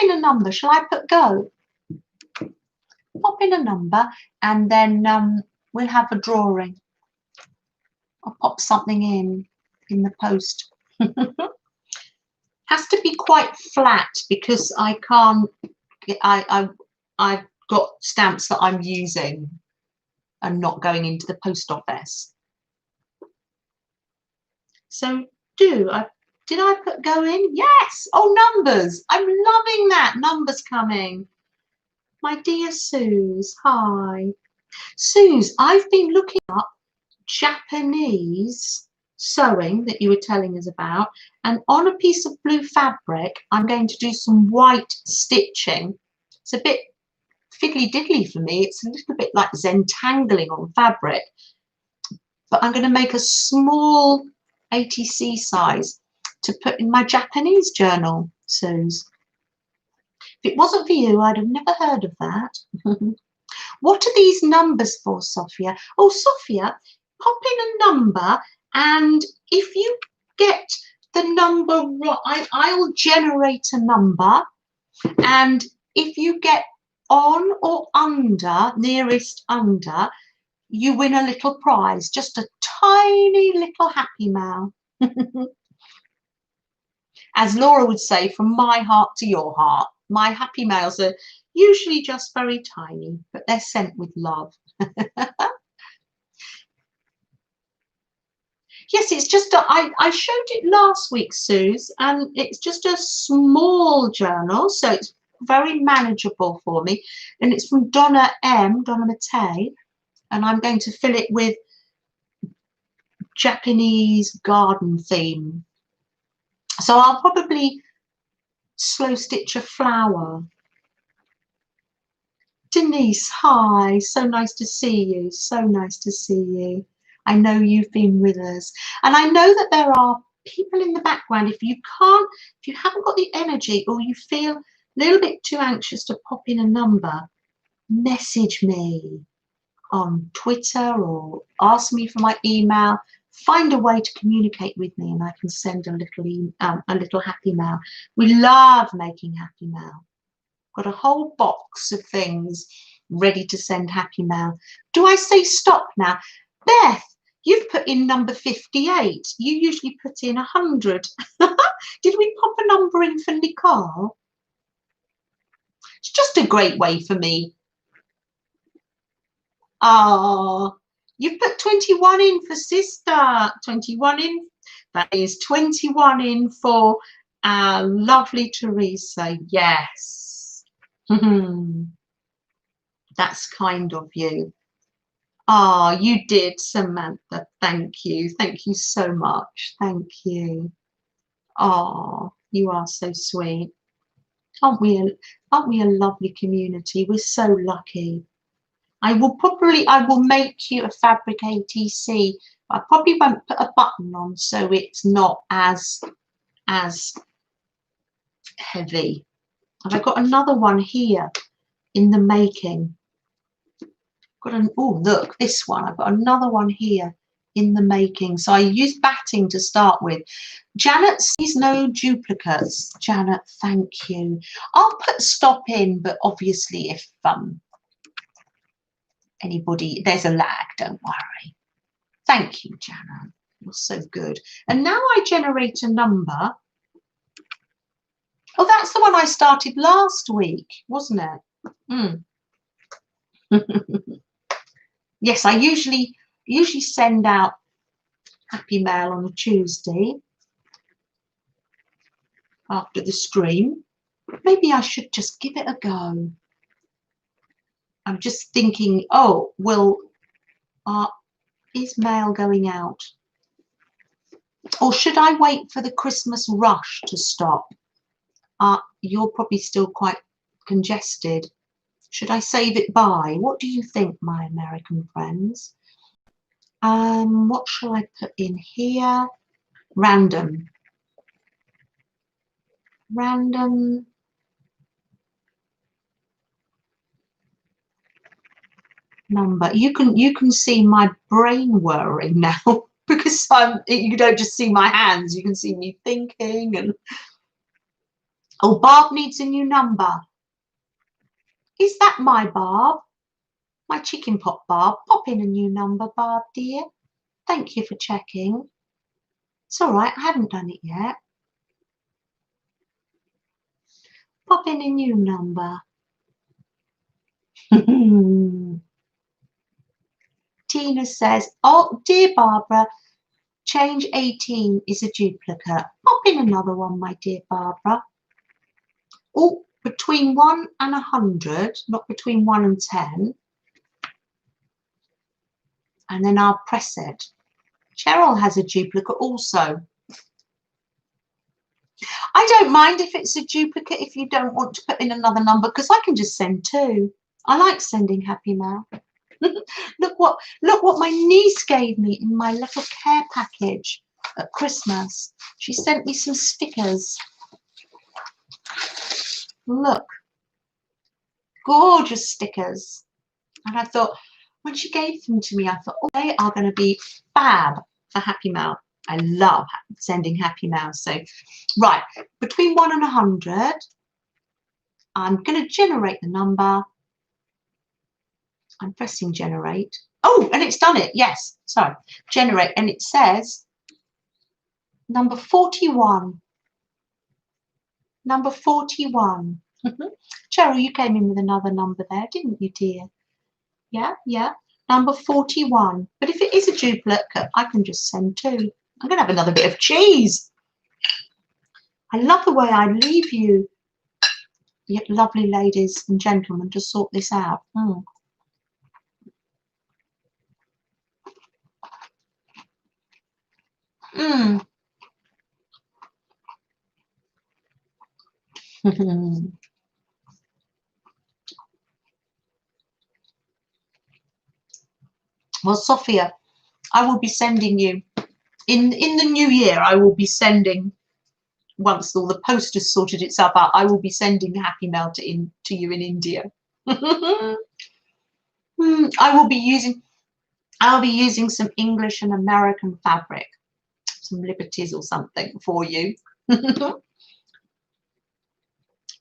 in a number. Shall I put go? Pop in a number and then we'll have a drawing. I'll pop something in the post. Has to be quite flat because I can't. I've got stamps that I'm using and not going into the post office. So did I put go in? Yes. Oh, numbers. I'm loving that. Numbers coming. My dear Suze. Hi. Suze, I've been looking up Japanese sewing that you were telling us about, and on a piece of blue fabric I'm going to do some white stitching. It's a bit fiddly diddly for me. It's a little bit like zentangling on fabric, but I'm going to make a small ATC size to put in my Japanese journal, Suze. If it wasn't for you, I'd have never heard of that. What are these numbers for, Sophia? Oh, Sophia, pop in a number, and if you get the number right, I'll generate a number, and if you get on or under, nearest under, you win a little prize, just a tiny little happy mail. As Laura would say, from my heart to your heart. My happy mails are usually just very tiny, but they're sent with love. Yes, it's just I showed it last week, Suze, and it's just a small journal, so it's very manageable for me, and it's from Donna Mattei, and I'm going to fill it with Japanese garden theme. So I'll probably slow stitch a flower. Denise, hi, so nice to see you, so nice to see you. I know you've been with us, and I know that there are people in the background. If you haven't got the energy, or you feel a little bit too anxious to pop in a number, message me on Twitter or ask me for my email. Find a way to communicate with me, and I can send a little happy mail. We love making happy mail. Got a whole box of things ready to send happy mail. Do I say stop now? Beth, you've put in number 58. You usually put in 100. Did we pop a number in for Nicole? It's just a great way for me. Oh, you've put 21 in for sister. 21 in. That is 21 in for lovely Teresa. Yes. That's kind of you. Oh, you did, Samantha. Thank you. Thank you so much. Thank you. Oh, you are so sweet. Aren't we a lovely community? We're so lucky. I will make you a fabric ATC. I probably won't put a button on so it's not as heavy. Have I got another one here in the making? Oh, look, this one. I've got another one here in the making. So I use batting to start with. Janet sees no duplicates. Janet, thank you. I'll put stop in, but obviously if anybody, there's a lag, don't worry. Thank you, Janet. You're so good. And now I generate a number. Oh, that's the one I started last week, wasn't it? Yes, I usually send out happy mail on a Tuesday after the stream. Maybe I should just give it a go. I'm just thinking, oh, well, is mail going out? Or should I wait for the Christmas rush to stop? You're probably still quite congested. Should I save it by? What do you think, my American friends? What shall I put in here? Random. Random. Number. You can see my brain whirring now because you don't just see my hands, you can see me thinking. And oh, Barb needs a new number. Is that my Barb? My chicken pot Barb? Pop in a new number, Barb dear. Thank you for checking. It's all right, I haven't done it yet. Pop in a new number. Tina says, oh, dear Barbara, change 18 is a duplicate. Pop in another one, my dear Barbara. Oh, between 1 and 100, not between 1 and 10. And then I'll press it. Cheryl has a duplicate also. I don't mind if it's a duplicate if you don't want to put in another number, because I can just send 2. I like sending happy mail. Look what my niece gave me in my little care package at Christmas. She sent me some stickers. Look, gorgeous stickers. And I thought, when she gave them to me, I thought, oh, they are going to be fab for happy mail. I love sending happy mail. So, right, between 1 and 100, I'm going to generate the number. I'm pressing generate. Oh, and it's done it. Yes, sorry. Generate. And it says number 41. Number 41. Cheryl, you came in with another number there, didn't you, dear? Yeah, yeah. Number 41. But if it is a duplicate, I can just send 2. I'm going to have another bit of cheese. I love the way I leave you, lovely ladies and gentlemen, to sort this out. Well, Sophia, I will be sending you in the new year. I will be sending, once all the post has sorted itself out, I will be sending happy mail to you in India. I'll be using some English and American fabric, some Liberties or something for you.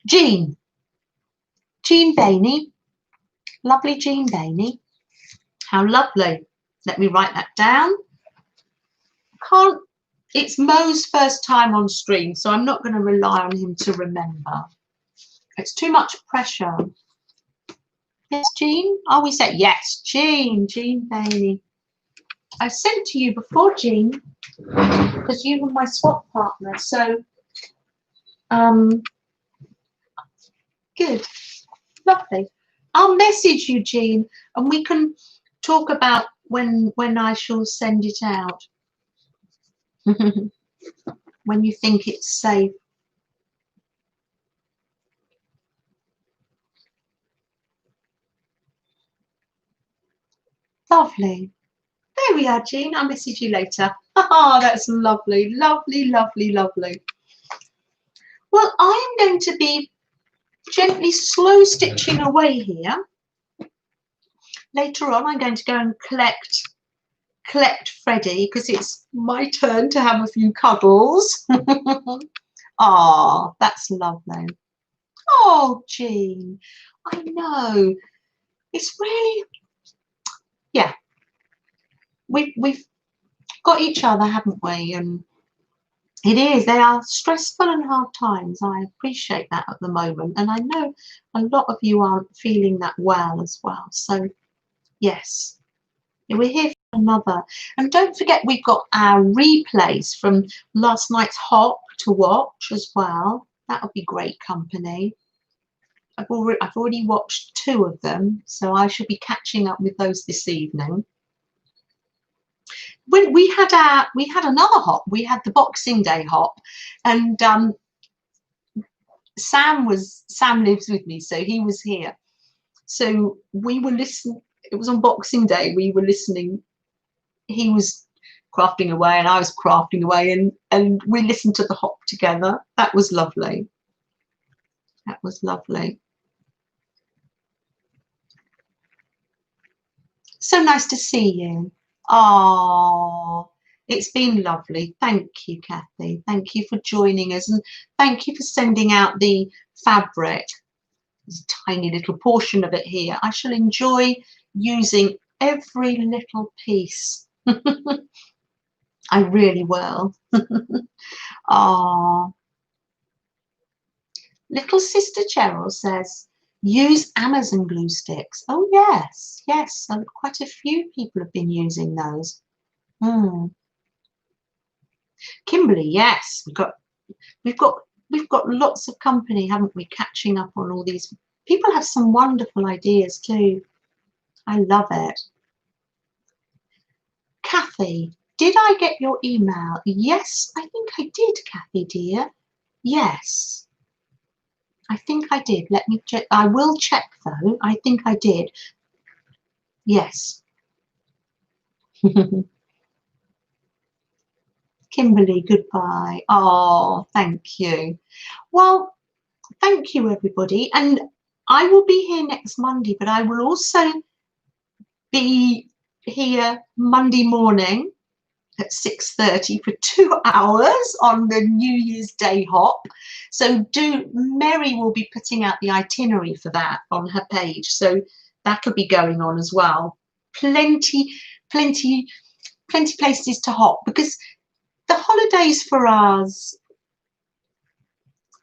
Jean Bainey, Lovely Jean Bainey. How lovely. Let me write that down. Can't, it's Mo's first time on stream, so I'm not going to rely on him to remember. It's too much pressure. Yes, Jean? Oh, we said yes, Jean Bainey. I sent to you before, Jean, because you were my swap partner. So, good, lovely. I'll message you, Jean, and we can talk about when I shall send it out. When you think it's safe. Lovely. There we are, Jean. I'll message you later. Oh, that's lovely, lovely, lovely, lovely. Well, I'm going to be gently slow stitching away here. Later on, I'm going to go and collect Freddie because it's my turn to have a few cuddles. Oh, that's lovely. Oh, Jean, I know. It's really, yeah. We've got each other, haven't we? And it is. They are stressful and hard times. I appreciate that at the moment, and I know a lot of you aren't feeling that well as well. So, yes, we're here for another. And don't forget, we've got our replays from last night's hop to watch as well. That would be great company. I've already watched 2 of them, so I should be catching up with those this evening. When we had another hop, we had the Boxing Day hop, and Sam lives with me, so he was here. So we were listening. It was on Boxing Day. We were listening. He was crafting away, and I was crafting away, and we listened to the hop together. That was lovely. That was lovely. So nice to see you. Oh, it's been lovely. Thank you, Kathy. Thank you for joining us, and thank you for sending out the fabric. There's a tiny little portion of it here. I shall enjoy using every little piece. I really will. Oh, little sister Cheryl says, use Amazon glue sticks. Oh yes, yes. Quite a few people have been using those. Kimberly, yes, we've got lots of company, haven't we? Catching up on all these. People have some wonderful ideas too. I love it. Kathy, did I get your email? Yes, I think I did, Kathy dear. Yes, I think I did. Let me check. I will check though. I think I did. Yes. Kimberly, goodbye. Oh, thank you. Well, thank you, everybody. And I will be here next Monday, but I will also be here Monday morning at 6:30 for 2 hours on the New Year's Day hop. So Mary will be putting out the itinerary for that on her page. So that'll be going on as well. Plenty places to hop, because the holidays for us,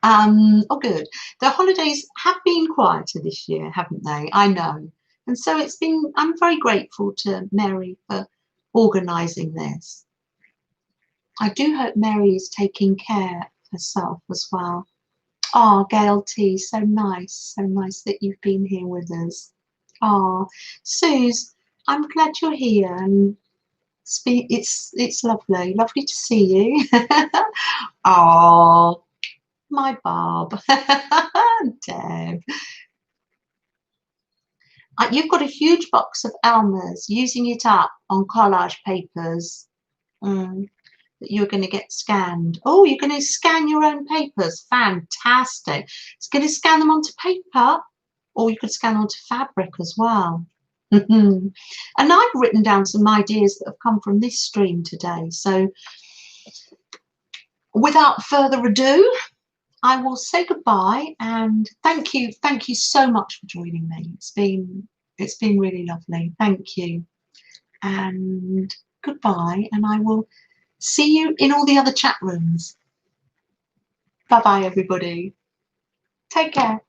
oh good, the holidays have been quieter this year, haven't they? I know. And so I'm very grateful to Mary for organising this. I do hope Mary is taking care of herself as well. Oh, Gail T, so nice that you've been here with us. Oh, Suze, I'm glad you're here, and it's lovely to see you. Oh, my Barb. Deb. You've got a huge box of Elmer's, using it up on collage papers that you're going to get scanned. Oh, you're going to scan your own papers. Fantastic. It's going to scan them onto paper, or you could scan onto fabric as well. And I've written down some ideas that have come from this stream today. So without further ado, I will say goodbye and thank you so much for joining me. It's been It's been really lovely. Thank you. And goodbye. And I will see you in all the other chat rooms. Bye bye, everybody. Take care.